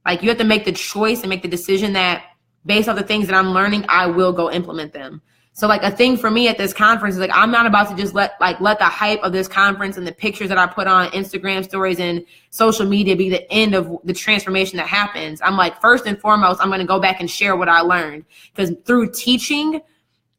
Like you have to make the choice and make the decision that based on the things that I'm learning, I will go implement them. So like a thing for me at this conference is like, I'm not about to just let the hype of this conference and the pictures that I put on Instagram stories and social media be the end of the transformation that happens. I'm like, first and foremost, I'm going to go back and share what I learned, because through teaching,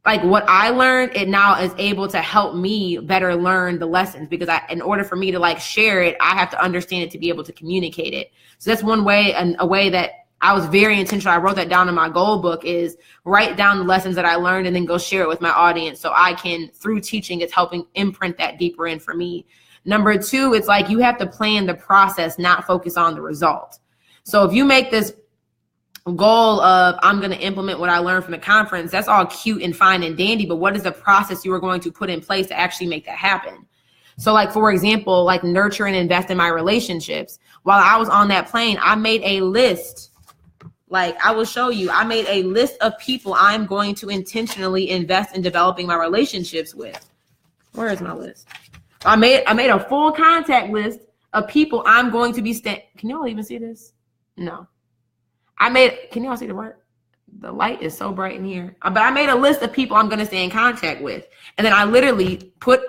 like what I learned, it now is able to help me better learn the lessons, because in order for me to like share it, I have to understand it to be able to communicate it. So that's one way, and a way that I was very intentional. I wrote that down in my goal book, is write down the lessons that I learned and then go share it with my audience. So I can, through teaching, it's helping imprint that deeper in for me. Number two, it's like you have to plan the process, not focus on the result. So if you make this goal of I'm going to implement what I learned from the conference, that's all cute and fine and dandy, but what is the process you are going to put in place to actually make that happen? So like, for example, like nurture and invest in my relationships. While I was on that plane, I made a list. Like I will show you, I made a list of people I'm going to intentionally invest in developing my relationships with. Where is my list? I made a full contact list of people I'm going to be Can you all even see this? No. Can you all see the word? The light is so bright in here. But I made a list of people I'm going to stay in contact with. And then I literally put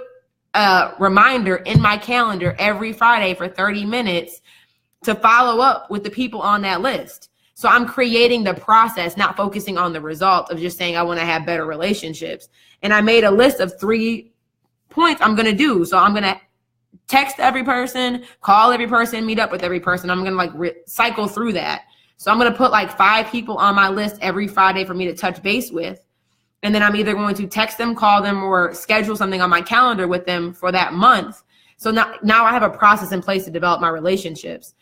a reminder in my calendar every Friday for 30 minutes to follow up with the people on that list. So I'm creating the process, not focusing on the result of just saying I want to have better relationships. And I made a list of 3 points I'm going to do. So I'm going to text every person, call every person, meet up with every person. I'm going to like cycle through that. So I'm going to put like 5 people on my list every Friday for me to touch base with. And then I'm either going to text them, call them, or schedule something on my calendar with them for that month. So now I have a process in place to develop my relationships.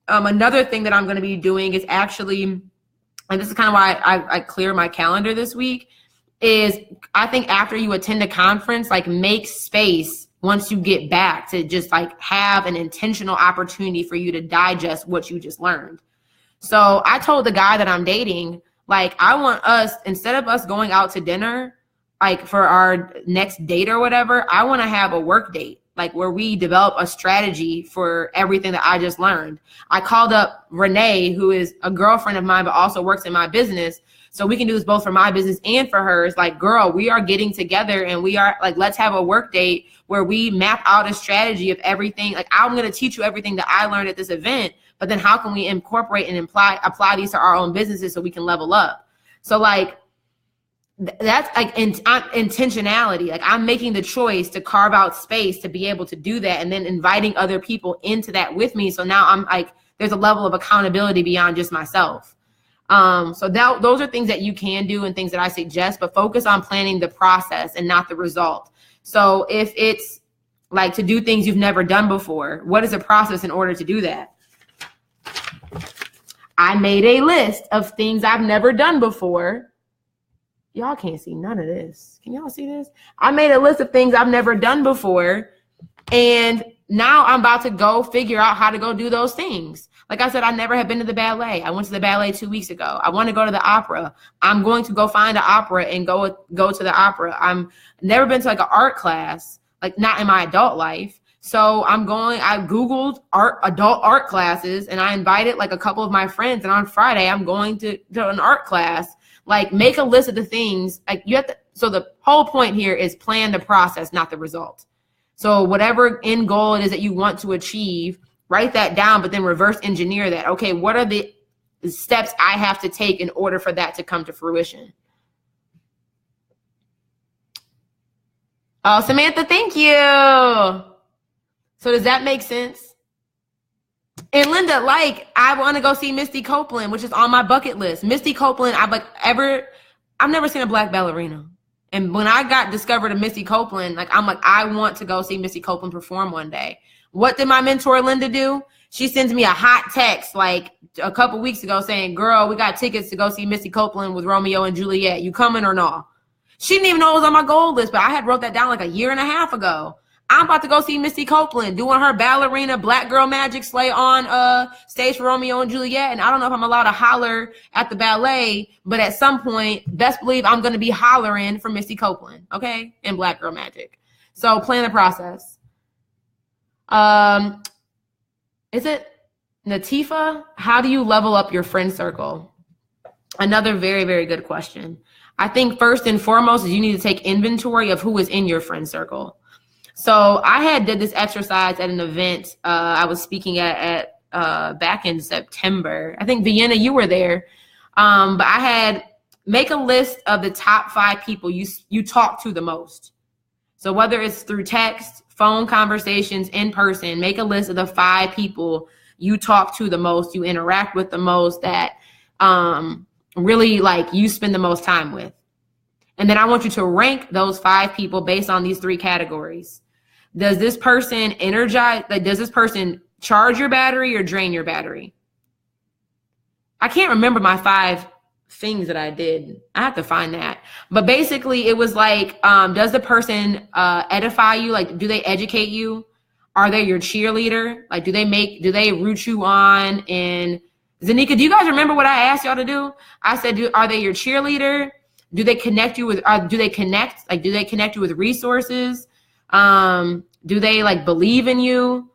Another thing that I'm going to be doing is actually, and this is kind of why I clear my calendar this week, is I think after you attend a conference, like make space once you get back to just like have an intentional opportunity for you to digest what you just learned. So I told the guy that I'm dating, like, I want us, instead of us going out to dinner, like for our next date or whatever, I want to have a work date, like where we develop a strategy for everything that I just learned. I called up Renee, who is a girlfriend of mine, but also works in my business. So we can do this both for my business and for hers. Like, girl, we are getting together and we are like, let's have a work date where we map out a strategy of everything. Like, I'm going to teach you everything that I learned at this event, but then how can we incorporate and apply these to our own businesses so we can level up? So like, that's like intentionality. Like, I'm making the choice to carve out space to be able to do that, and then inviting other people into that with me. So now I'm like, there's a level of accountability beyond just myself. So those are things that you can do and things that I suggest, but focus on planning the process and not the result. So if it's like to do things you've never done before, what is the process in order to do that? I made a list of things I've never done before. Y'all can't see none of this. Can y'all see this? I made a list of things I've never done before. And now I'm about to go figure out how to go do those things. Like I said, I never have been to the ballet. I went to the ballet 2 weeks ago. I want to go to the opera. I'm going to go find an opera and go to the opera. I'm never been to like an art class, like not in my adult life. So I Googled adult art classes, and I invited like a couple of my friends. And on Friday, I'm going to an art class. Like, make a list of the things like you have to. So the whole point here is plan the process, not the result. So whatever end goal it is that you want to achieve, write that down, but then reverse engineer that. Okay, what are the steps I have to take in order for that to come to fruition? Oh, Samantha, thank you. So does that make sense? And Linda, like, I want to go see Misty Copeland, which is on my bucket list. Misty Copeland, I've never seen a black ballerina. And when I got discovered of Misty Copeland, like, I'm like, I want to go see Misty Copeland perform one day. What did my mentor Linda do? She sends me a hot text like a couple weeks ago saying, girl, we got tickets to go see Misty Copeland with Romeo and Juliet. You coming or no? She didn't even know it was on my goal list, but I had wrote that down like a year and a half ago. I'm about to go see Misty Copeland doing her ballerina black girl magic slay on stage for Romeo and Juliet. And I don't know if I'm allowed to holler at the ballet, but at some point, best believe I'm going to be hollering for Misty Copeland, okay, in black girl magic. So plan the process. Is it Natifa? How do you level up your friend circle? Another very, very good question. I think first and foremost is you need to take inventory of who is in your friend circle. So I did this exercise at an event I was speaking at back in September. I think Vienna, you were there. But I had make a list of the top 5 people you talk to the most. So whether it's through text, phone conversations, in person, make a list of the 5 people you talk to the most, you interact with the most, that really like you spend the most time with. And then I want you to rank those 5 people based on these 3 categories. Does this person energize, like, does this person charge your battery or drain your battery? I can't remember my 5 things that I did. I have to find that. But basically it was like, does the person edify you? Like, do they educate you? Are they your cheerleader? Like, do they root you on? And Zanika, do you guys remember what I asked y'all to do? I said, are they your cheerleader? Do they connect you with, do they connect you with resources? Do they like believe in you?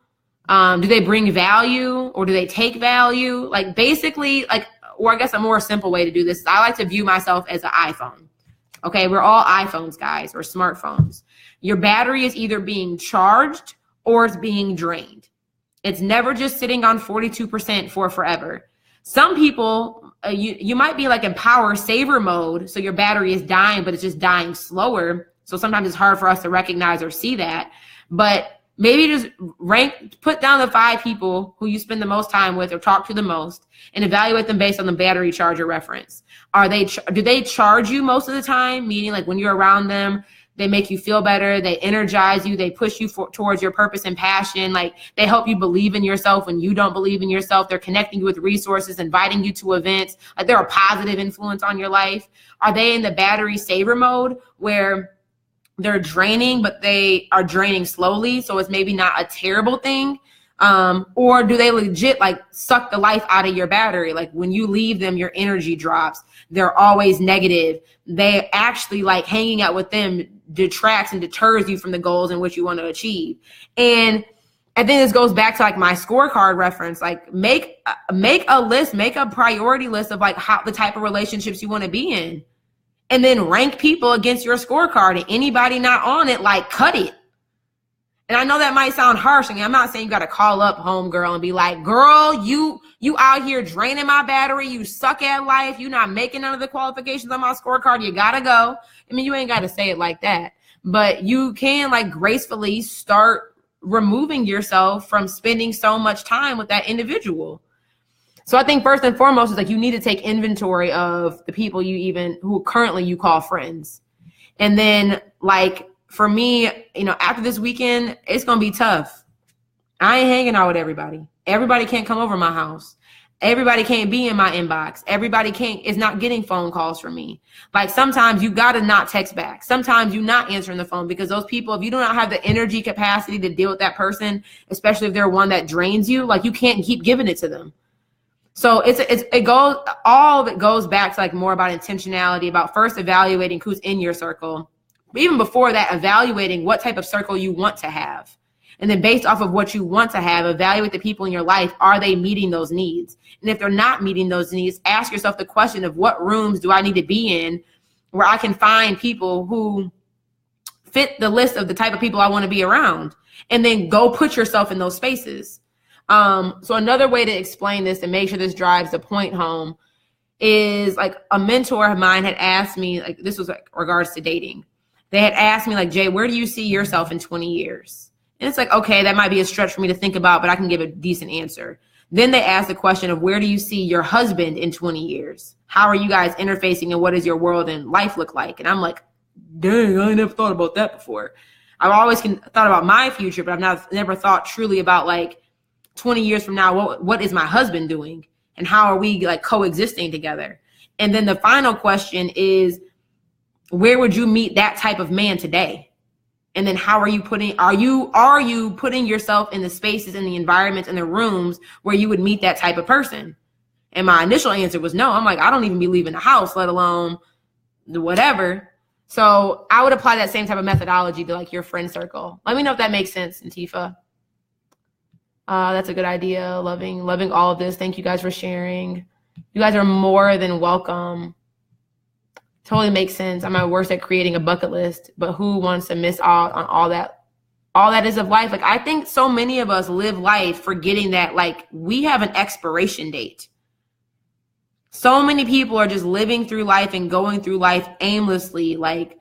Do they bring value or do they take value? Like basically like, or I guess a more simple way to do this is I like to view myself as an iPhone. Okay. We're all iPhones, guys, or smartphones. Your battery is either being charged or it's being drained. It's never just sitting on 42% for forever. Some people, you might be like in power saver mode. So your battery is dying, but it's just dying slower. So sometimes it's hard for us to recognize or see that. But maybe just put down the 5 people who you spend the most time with or talk to the most and evaluate them based on the battery charger reference. Do they charge you most of the time? Meaning like when you're around them, they make you feel better. They energize you. They push you towards your purpose and passion. Like they help you believe in yourself when you don't believe in yourself. They're connecting you with resources, inviting you to events. Like they're a positive influence on your life. Are they in the battery saver mode where they're draining, but they are draining slowly, so it's maybe not a terrible thing? Or do they legit like suck the life out of your battery? Like when you leave them, your energy drops. They're always negative. They actually like hanging out with them detracts and deters you from the goals in which you want to achieve. And I think this goes back to like my scorecard reference. Like make a list, make a priority list of like how the type of relationships you want to be in. And then rank people against your scorecard, and anybody not on it, like cut it. And I know that might sound harsh. I mean, I'm not saying you got to call up homegirl and be like, girl, you out here draining my battery. You suck at life. You not making none of the qualifications on my scorecard. You got to go. I mean, you ain't got to say it like that, but you can like gracefully start removing yourself from spending so much time with that individual. So I think first and foremost is like you need to take inventory of the people who currently you call friends. And then like for me, after this weekend, it's going to be tough. I ain't hanging out with everybody. Everybody can't come over my house. Everybody can't be in my inbox. Everybody is not getting phone calls from me. Like sometimes you got to not text back. Sometimes you're not answering the phone because those people, if you do not have the energy capacity to deal with that person, especially if they're one that drains you, like you can't keep giving it to them. So all of it goes back to like more about intentionality, about first evaluating who's in your circle. But even before that, evaluating what type of circle you want to have. And then based off of what you want to have, evaluate the people in your life. Are they meeting those needs? And if they're not meeting those needs, ask yourself the question of what rooms do I need to be in where I can find people who fit the list of the type of people I want to be around. And then go put yourself in those spaces. So another way to explain this and make sure this drives the point home is like a mentor of mine had asked me, like this was like regards to dating. They had asked me like, Jay, where do you see yourself in 20 years? And it's like, okay, that might be a stretch for me to think about, but I can give a decent answer. Then they asked the question of where do you see your husband in 20 years? How are you guys interfacing and what does your world and life look like? And I'm like, dang, I never thought about that before. I've always thought about my future, but I've never thought truly about like 20 years from now, what is my husband doing and how are we like coexisting together? And then the final question is, where would you meet that type of man today? And then how are you putting yourself in the spaces and the environments and the rooms where you would meet that type of person? And my initial answer was no. I'm like, I don't even be leaving the house, let alone whatever. So I would apply that same type of methodology to like your friend circle. Let me know if that makes sense, Antifa. That's a good idea. Loving all of this. Thank you guys for sharing. You guys are more than welcome. Totally makes sense. I'm at worst at creating a bucket list, but who wants to miss out on all that is of life? Like, I think so many of us live life forgetting that like we have an expiration date. So many people are just living through life and going through life aimlessly, like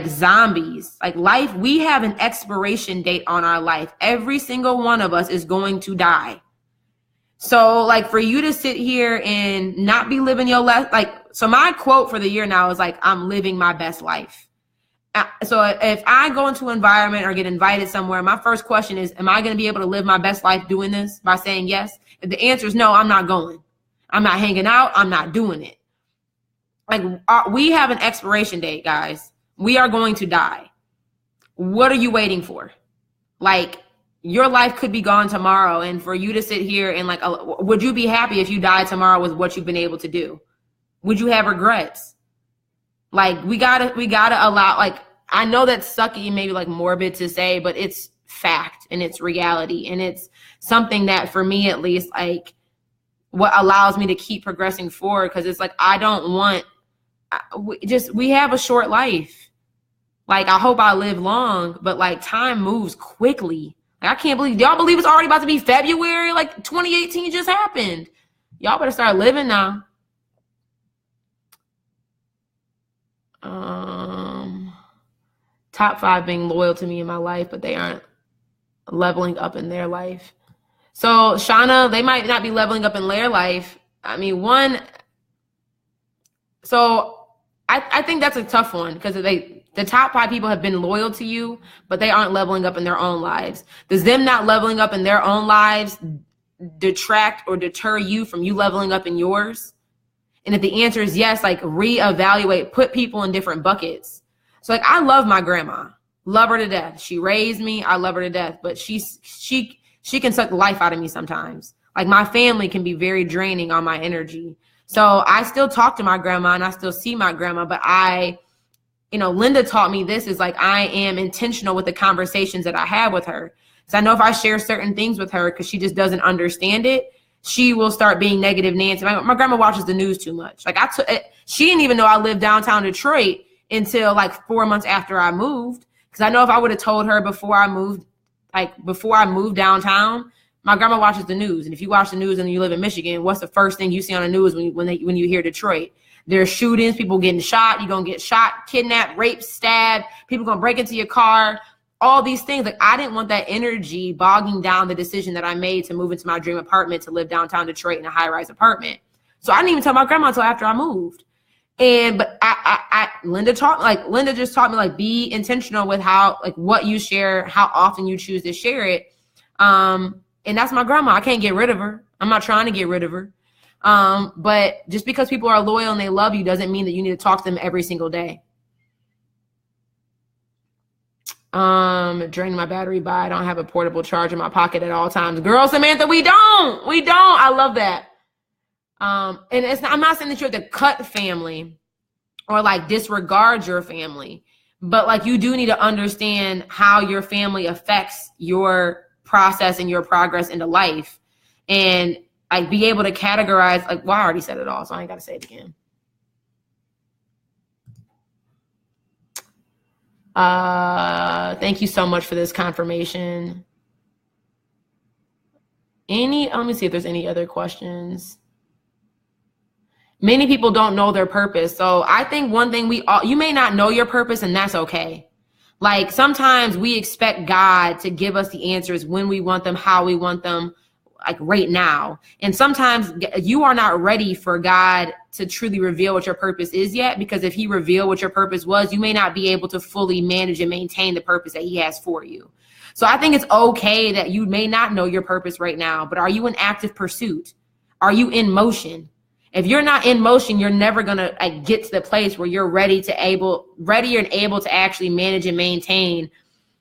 zombies. Like life, we have an expiration date on our life. Every single one of us is going to die. So like for you to sit here and not be living your life, like, so my quote for the year now is like, I'm living my best life. So if I go into an environment or get invited somewhere, my first question is, am I going to be able to live my best life doing this by saying yes? If the answer is no, I'm not going. I'm not hanging out. I'm not doing it. Like we have an expiration date, guys. We are going to die. What are you waiting for? Like your life could be gone tomorrow. And for you to sit here and like, would you be happy if you died tomorrow with what you've been able to do? Would you have regrets? Like we gotta allow, like, I know that's sucky, maybe like morbid to say, but it's fact and it's reality. And it's something that for me, at least, like, what allows me to keep progressing forward, because it's like I don't want we have a short life. Like I hope I live long, but like time moves quickly. Like I can't believe y'all believe it's already about to be February. Like 2018 just happened. Y'all better start living now. Top 5 being loyal to me in my life, but they aren't leveling up in their life. So Shauna, they might not be leveling up in their life. I mean, so I think that's a tough one, because the top 5 people have been loyal to you, but they aren't leveling up in their own lives. Does them not leveling up in their own lives detract or deter you from you leveling up in yours? And if the answer is yes, like reevaluate, put people in different buckets. So like I love my grandma, love her to death. She raised me, I love her to death, but she can suck the life out of me sometimes. Like my family can be very draining on my energy. So I still talk to my grandma and I still see my grandma, but Linda taught me this, is like I am intentional with the conversations that I have with her. So I know if I share certain things with her because she just doesn't understand it, she will start being negative Nancy. My grandma watches the news too much. Like she didn't even know I lived downtown Detroit until like 4 months after I moved. Because I know if I would have told her before I moved downtown, my grandma watches the news. And if you watch the news and you live in Michigan, what's the first thing you see on the news when you hear Detroit? There's shootings, people getting shot. You're going to get shot, kidnapped, raped, stabbed. People going to break into your car. All these things. Like I didn't want that energy bogging down the decision that I made to move into my dream apartment, to live downtown Detroit in a high-rise apartment. So I didn't even tell my grandma until after I moved. But Linda just taught me, like, be intentional with how, like, what you share, how often you choose to share it. And that's my grandma. I can't get rid of her. I'm not trying to get rid of her. But just because people are loyal and they love you doesn't mean that you need to talk to them every single day. Draining my battery by I don't have a portable charge in my pocket at all times. Girl, Samantha, we don't. I love that. And I'm not saying that you have to cut family or like disregard your family, but like you do need to understand how your family affects your process and your progress into life, and like be able to categorize, like, well, I already said it all, so I ain't got to say it again. Thank you so much for this confirmation. Let me see if there's any other questions. Many people don't know their purpose. So I think one thing you may not know your purpose, and that's okay. Like sometimes we expect God to give us the answers when we want them, how we want them, like right now. And sometimes you are not ready for God to truly reveal what your purpose is yet, because if he revealed what your purpose was, you may not be able to fully manage and maintain the purpose that he has for you. So I think it's okay that you may not know your purpose right now, but are you in active pursuit? Are you in motion? If you're not in motion, you're never going to get to the place where you're ready and able to actually manage and maintain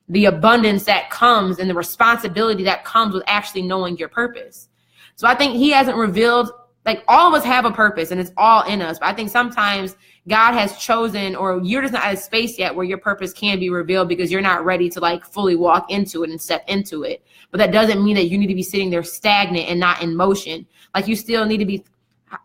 the abundance that comes and the responsibility that comes with actually knowing your purpose. So I think he hasn't revealed, like, all of us have a purpose and it's all in us. But I think sometimes God has chosen, or you're just not at a space yet where your purpose can be revealed because you're not ready to like fully walk into it and step into it. But that doesn't mean that you need to be sitting there stagnant and not in motion. Like, you still need to be.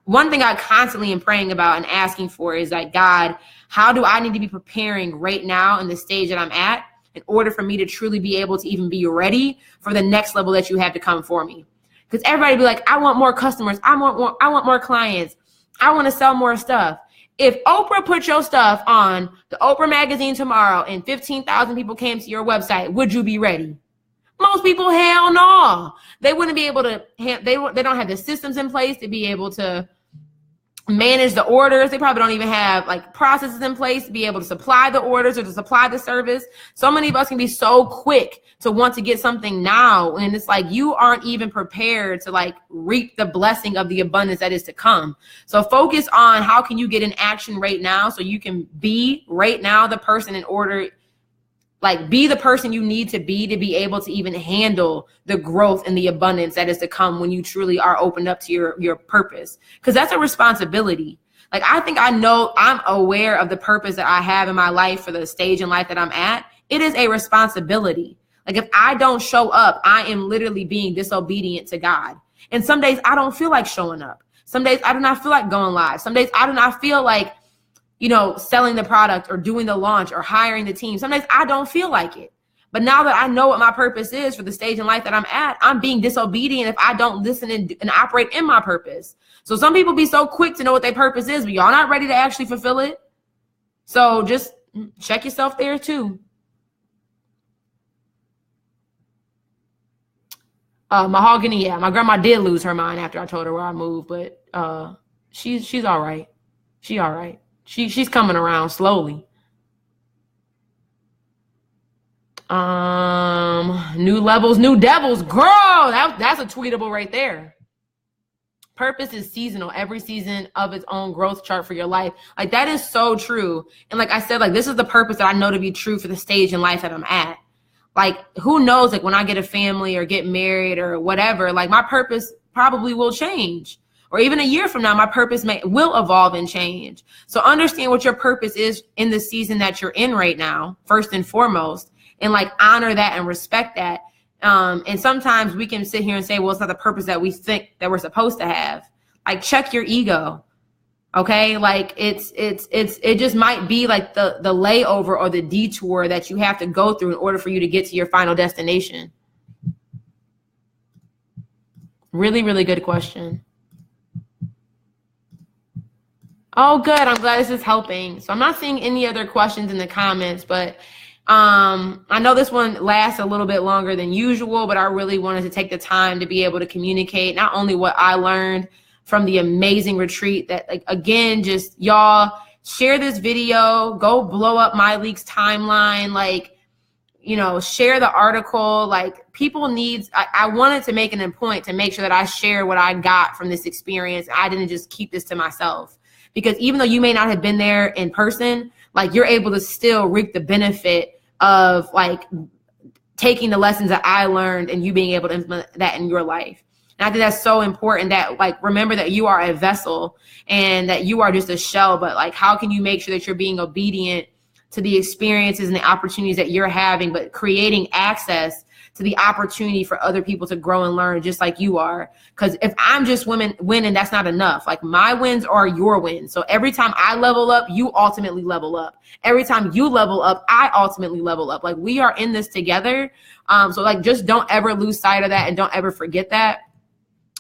One thing I constantly am praying about and asking for is like, God, how do I need to be preparing right now in the stage that I'm at in order for me to truly be able to even be ready for the next level that you have to come for me? Because everybody be like, I want more customers. I want more clients. I want to sell more stuff. If Oprah put your stuff on the Oprah magazine tomorrow and 15,000 people came to your website, would you be ready? Most people, hell no. They wouldn't be able to, they don't have the systems in place to be able to manage the orders. They probably don't even have like processes in place to be able to supply the orders or to supply the service. So many of us can be so quick to want to get something now. And it's like, you aren't even prepared to like reap the blessing of the abundance that is to come. So focus on how can you get in action right now so you can be right now the person in order, like be the person you need to be able to even handle the growth and the abundance that is to come when you truly are opened up to your purpose. Because that's a responsibility. Like, I think I know I'm aware of the purpose that I have in my life for the stage in life that I'm at. It is a responsibility. Like, if I don't show up, I am literally being disobedient to God. And some days I don't feel like showing up. Some days I do not feel like going live. Some days I do not feel like, you know, selling the product or doing the launch or hiring the team. Sometimes I don't feel like it. But now that I know what my purpose is for the stage in life that I'm at, I'm being disobedient if I don't listen and operate in my purpose. So some people be so quick to know what their purpose is, but y'all not ready to actually fulfill it. So just check yourself there too. Mahogany, yeah, my grandma did lose her mind after I told her where I moved, but she's all right. She all right. She's coming around slowly. New levels, new devils. Girl, that's a tweetable right there. Purpose is seasonal. Every season of its own growth chart for your life. Like, that is so true. And like I said, like, this is the purpose that I know to be true for the stage in life that I'm at. Like, who knows, like, when I get a family or get married or whatever, like, my purpose probably will change. Or even a year from now, my purpose will evolve and change. So understand what your purpose is in the season that you're in right now, first and foremost, and like honor that and respect that. And sometimes we can sit here and say, well, it's not the purpose that we think that we're supposed to have. Like, check your ego. Okay. Like, it just might be like the layover or the detour that you have to go through in order for you to get to your final destination. Really, really good question. Oh, good. I'm glad this is helping. So I'm not seeing any other questions in the comments, but I know this one lasts a little bit longer than usual, but I really wanted to take the time to be able to communicate not only what I learned from the amazing retreat that, like, again, just y'all share this video, go blow up My Leaks timeline, like, you know, share the article. Like, people needs, I wanted to make it a point to make sure that I share what I got from this experience. I didn't just keep this to myself. Because even though you may not have been there in person, like, you're able to still reap the benefit of like taking the lessons that I learned and you being able to implement that in your life. And I think that's so important that, like, remember that you are a vessel and that you are just a shell, but like, how can you make sure that you're being obedient to the experiences and the opportunities that you're having, but creating access to the opportunity for other people to grow and learn just like you are. Because if I'm just winning, that's not enough. Like, my wins are your wins. So every time I level up, you ultimately level up. Every time you level up, I ultimately level up. Like, we are in this together. So like, just don't ever lose sight of that and don't ever forget that.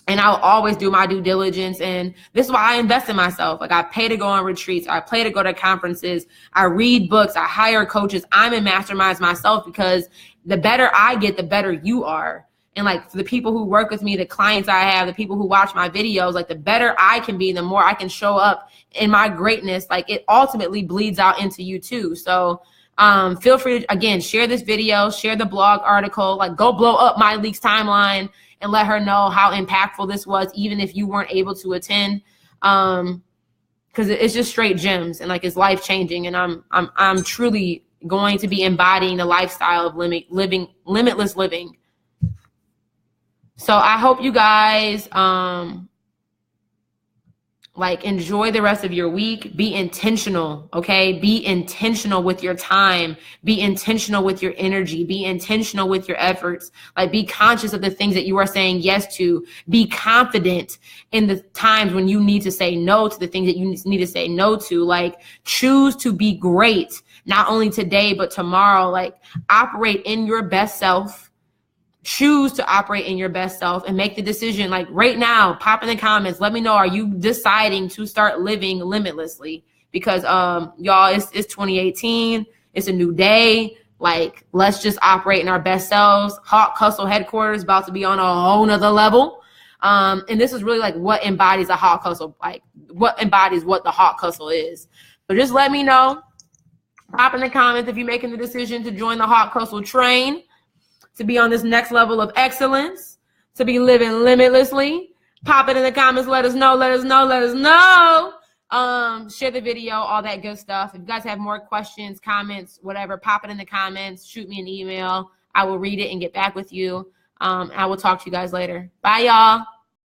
And I'll always do my due diligence. And this is why I invest in myself. Like, I pay to go on retreats. I pay to go to conferences. I read books. I hire coaches. I'm in masterminds myself, because the better I get, the better you are. And like, for the people who work with me, the clients I have, the people who watch my videos, like, the better I can be, the more I can show up in my greatness. Like, it ultimately bleeds out into you too. So feel free to, again, share this video, share the blog article, like, go blow up My Leaks timeline and let her know how impactful this was, even if you weren't able to attend. Because it's just straight gems and like, it's life changing. And I'm truly going to be embodying the lifestyle of living limitless living. So I hope you guys like enjoy the rest of your week. Be intentional, okay? Be intentional with your time. Be intentional with your energy. Be intentional with your efforts. Like, be conscious of the things that you are saying yes to. Be confident in the times when you need to say no to the things that you need to say no to. Like, choose to be great, not only today, but tomorrow. Like, operate in your best self. Choose to operate in your best self and make the decision. Like, right now, pop in the comments. Let me know, are you deciding to start living limitlessly? Because y'all, it's 2018. It's a new day. Like, let's just operate in our best selves. Hawk Hustle headquarters about to be on a whole nother level. And this is really like what embodies a Hawk Hustle, like what embodies what the Hawk Hustle is. So just let me know. Pop in the comments if you're making the decision to join the Hawk Hustle train, to be on this next level of excellence, to be living limitlessly. Pop it in the comments. Let us know. Let us know. Let us know. Share the video, all that good stuff. If you guys have more questions, comments, whatever, pop it in the comments. Shoot me an email. I will read it and get back with you. I will talk to you guys later. Bye, y'all.